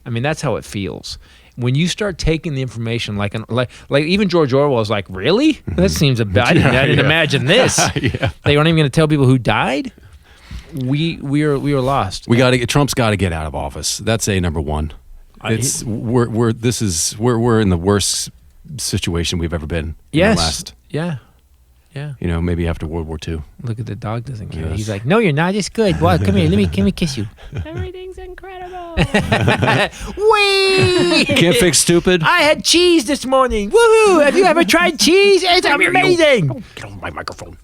I mean, that's how it feels. When you start taking the information, like even George Orwell was like, really? That seems a bit. I didn't imagine this. They aren't even going to tell people who died. We are lost. Trump's got to get out of office. That's number one. We're in the worst situation we've ever been. Yes. Yeah. Maybe after World War II. Look at the dog doesn't care. Yes. He's like, no, you're not. It's good. Well, come here. Let me kiss you. Everything's incredible. Wee! Can't fix stupid. I had cheese this morning. Woohoo! Have you ever tried cheese? It's amazing. Get off my microphone.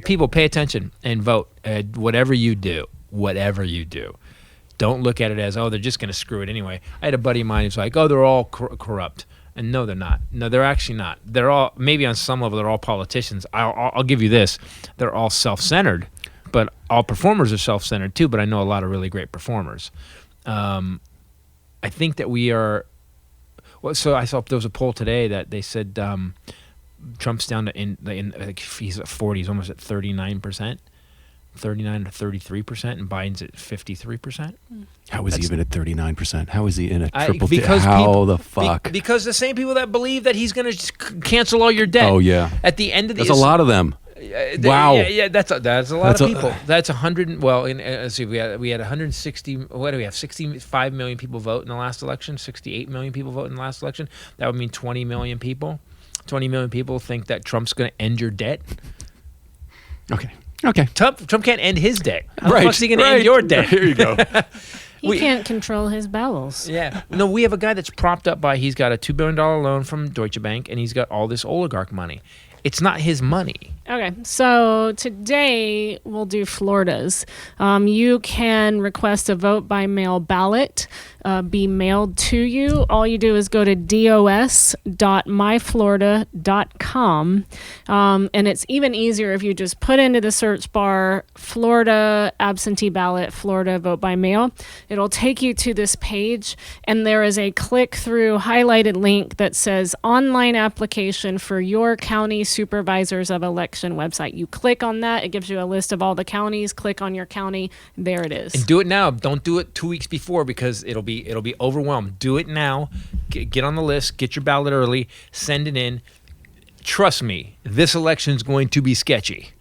People pay attention and vote. Whatever you do, don't look at it as, oh, they're just going to screw it anyway. I had a buddy of mine who's like, oh, they're all corrupt. And no, they're not. No, they're actually not. They're all, maybe on some level, they're all politicians. I'll give you this. They're all self-centered, but all performers are self-centered too, but I know a lot of really great performers. I think that we are, so I saw there was a poll today that they said Trump's down to, he's at 40, he's almost at 39%. 39 to 33%, and Biden's at 53%. How is he even at 39%? How is he in a triple? The fuck? Because the same people that believe that he's going to cancel all your debt. Oh yeah. At the end of the, there's a lot of them. Wow. Yeah, that's a lot of people. That's 100. Well, let's see, we had 160. What do we have? 65 million people vote in the last election. 68 million people vote in the last election. That would mean 20 million people. 20 million people think that Trump's going to end your debt. Okay. Trump can't end his debt. How the fuck's he going to end your debt? Here you go. He can't control his bowels. Yeah. No, we have a guy that's propped up by, he's got a $2 billion loan from Deutsche Bank, and he's got all this oligarch money. It's not his money. Okay, so today we'll do Florida's. You can request a vote by mail ballot be mailed to you. All you do is go to dos.myflorida.com, and it's even easier if you just put into the search bar Florida absentee ballot, Florida vote by mail. It'll take you to this page, and there is a click-through highlighted link that says online application for your county supervisors of election website. You click on that, it gives you a list of all the counties. Click on your county, there it is. And do it now. Don't do it 2 weeks before, because it'll be overwhelmed. Do it now. Get on the list. Get your ballot early. Send it in. Trust me, this election is going to be sketchy.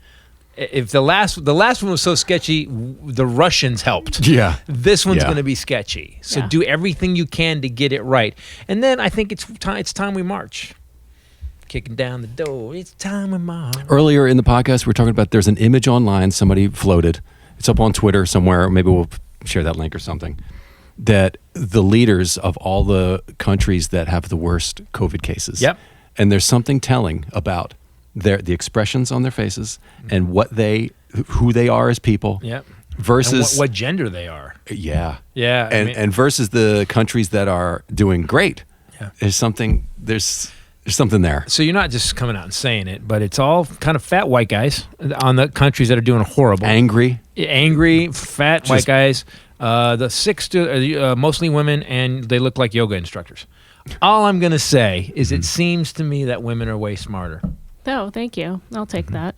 If the last one was so sketchy, the Russians helped. Yeah. This one's going to be sketchy. So do everything you can to get it right. And then I think it's time we march. Kicking down the door. It's time we march. Earlier in the podcast, we were talking about there's an image online somebody floated. It's up on Twitter somewhere. Maybe we'll share that link or something. That the leaders of all the countries that have the worst COVID cases. Yep. And there's something telling about the expressions on their faces and who they are as people. Yep. Versus and what gender they are. Yeah. Yeah. And versus the countries that are doing great. Yeah. There's something there. So you're not just coming out and saying it, but it's all kind of fat white guys on the countries that are doing horrible. Angry, fat white guys. The six mostly women, and they look like yoga instructors. All I'm going to say is it seems to me that women are way smarter. Oh, thank you. I'll take that.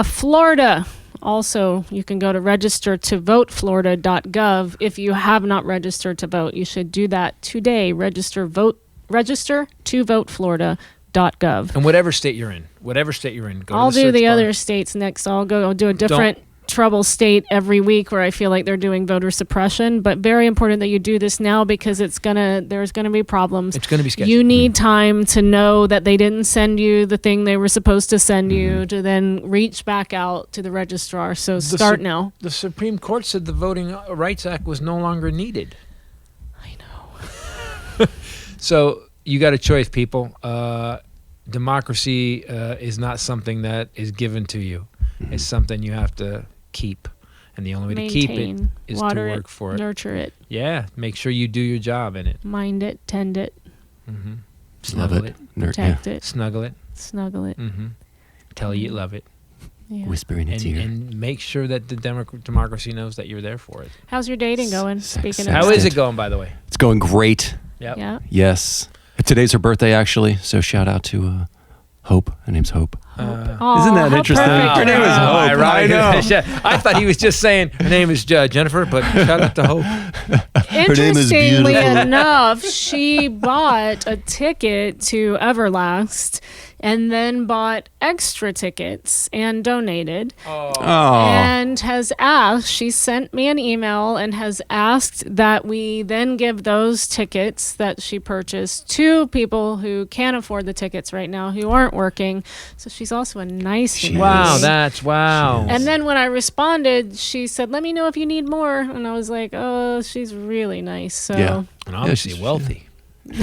Florida. Also, you can go to registertovoteflorida.gov. If you have not registered to vote, you should do that today. Registertovoteflorida.gov. And whatever state you're in, go I'll to the do search the bar. other states next. I'll do a different trouble state every week where I feel like they're doing voter suppression. But very important that you do this now because there's gonna be problems. It's gonna be sketchy. You need time to know that they didn't send you the thing they were supposed to send you to then reach back out to the registrar. So start now. The Supreme Court said the Voting Rights Act was no longer needed. I know. So you got a choice, people. Democracy is not something that is given to you. It's something you have to keep. And the only way to keep it Maintain, is water to work for it. Nurture it. Yeah, make sure you do your job in it. Mind it. Tend it. Snuggle it. Protect it. Snuggle it. Snuggle it. Tell you love it. Yeah. Whisper in its ear. And make sure that the democracy knows that you're there for it. How's your dating going? Speaking of How that. is it going, by the way? It's going great. Yep. Yeah. Yes. Today's her birthday, actually. So shout out to Hope. Her name's Hope. Isn't that how interesting? perfect. Her name is Hope. I know. I thought he was just saying her name is Jennifer, but shout out to Hope. name is Interestingly beautiful. enough, she bought a ticket to Everlast and then bought extra tickets and donated. And has asked, she sent me an email and has asked that we then give those tickets that she purchased to people who can't afford the tickets right now, who aren't working. So she's also a nice human Wow, being. wow. And then when I responded, she said, "Let me know if you need more." And I was like, "Oh, she's really nice." So Yeah. And obviously wealthy. no.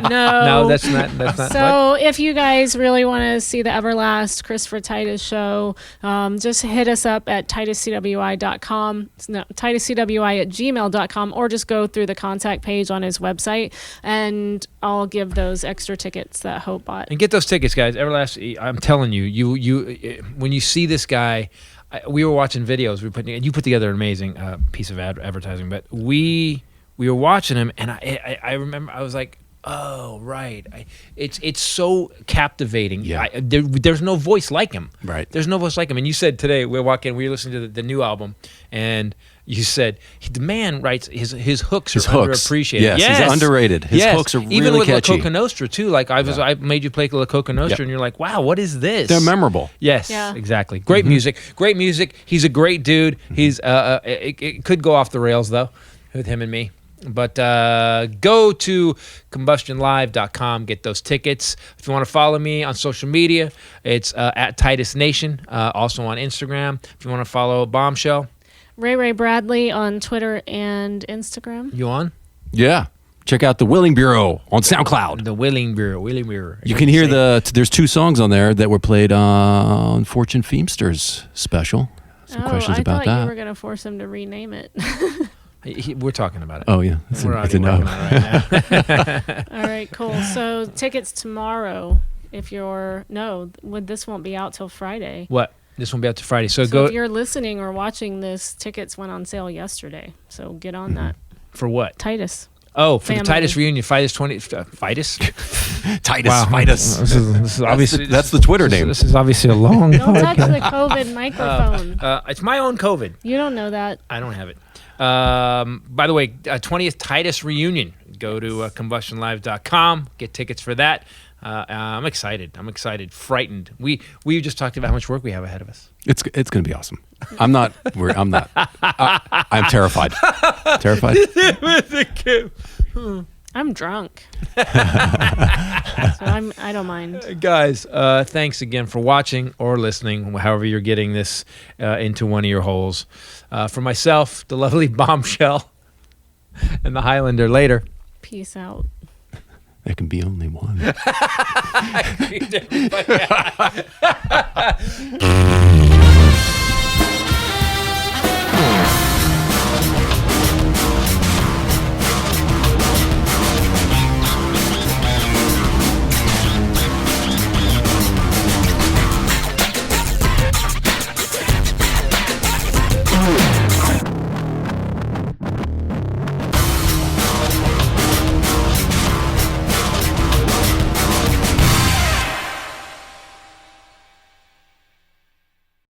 No, that's not. So if you guys really want to see the Everlast Christopher Titus show, just hit us up at tituscwi.com, tituscwi@gmail.com, or just go through the contact page on his website, and I'll give those extra tickets that Hope bought. And get those tickets, guys. Everlast. I'm telling you, you when you see this guy. We were watching videos. You put together an amazing piece of advertising, but we were watching him, and I remember I was like, oh right, it's so captivating. Yeah. There's no voice like him. Right. There's no voice like him. And you said today we were listening to the new album, and you said the man writes his hooks are underappreciated. Yes, he's underrated. His hooks are really even with catchy. La Coca Nostra too. Like I made you play La Coca Nostra, and you're like, wow, what is this? They're memorable. Yes, Yeah. exactly. Great music. Great music. He's a great dude. He's it could go off the rails though with him and me. But go to combustionlive.com, get those tickets. If you want to follow me on social media, it's at Titus Nation, also on Instagram. If you want to follow Bombshell. Ray Bradley on Twitter and Instagram. You on? Yeah. Check out the Willing Bureau on SoundCloud. The Willing Bureau. You can hear there's 2 songs on there that were played on Fortune Feimster's special. Some questions about I thought that. you were going to force him to rename it. We're talking about it. Oh, yeah. We're already working on it right now. All right, cool. So tickets tomorrow. This won't be out till Friday. What? This won't be out to Friday. So So go if you're listening or watching this, tickets went on sale yesterday. So get on that. for what? Titus. Oh, for Family. the Titus reunion, Titus 20. Titus? Titus, Wow. Titus. This is obviously That's the Twitter name. This is obviously a long. Don't touch the COVID microphone. It's my own COVID. You don't know that. I don't have it. By the way, 20th Titus reunion. Go to combustionlive.com. Get tickets for that. I'm excited. Frightened. We just talked about how much work we have ahead of us. It's going to be awesome. I'm not. I'm terrified. Terrified. I'm drunk. So I don't mind. Guys, thanks again for watching or listening, however you're getting this into one of your holes. For myself, the lovely Bombshell, and the Highlander later. Peace out. There can be only one.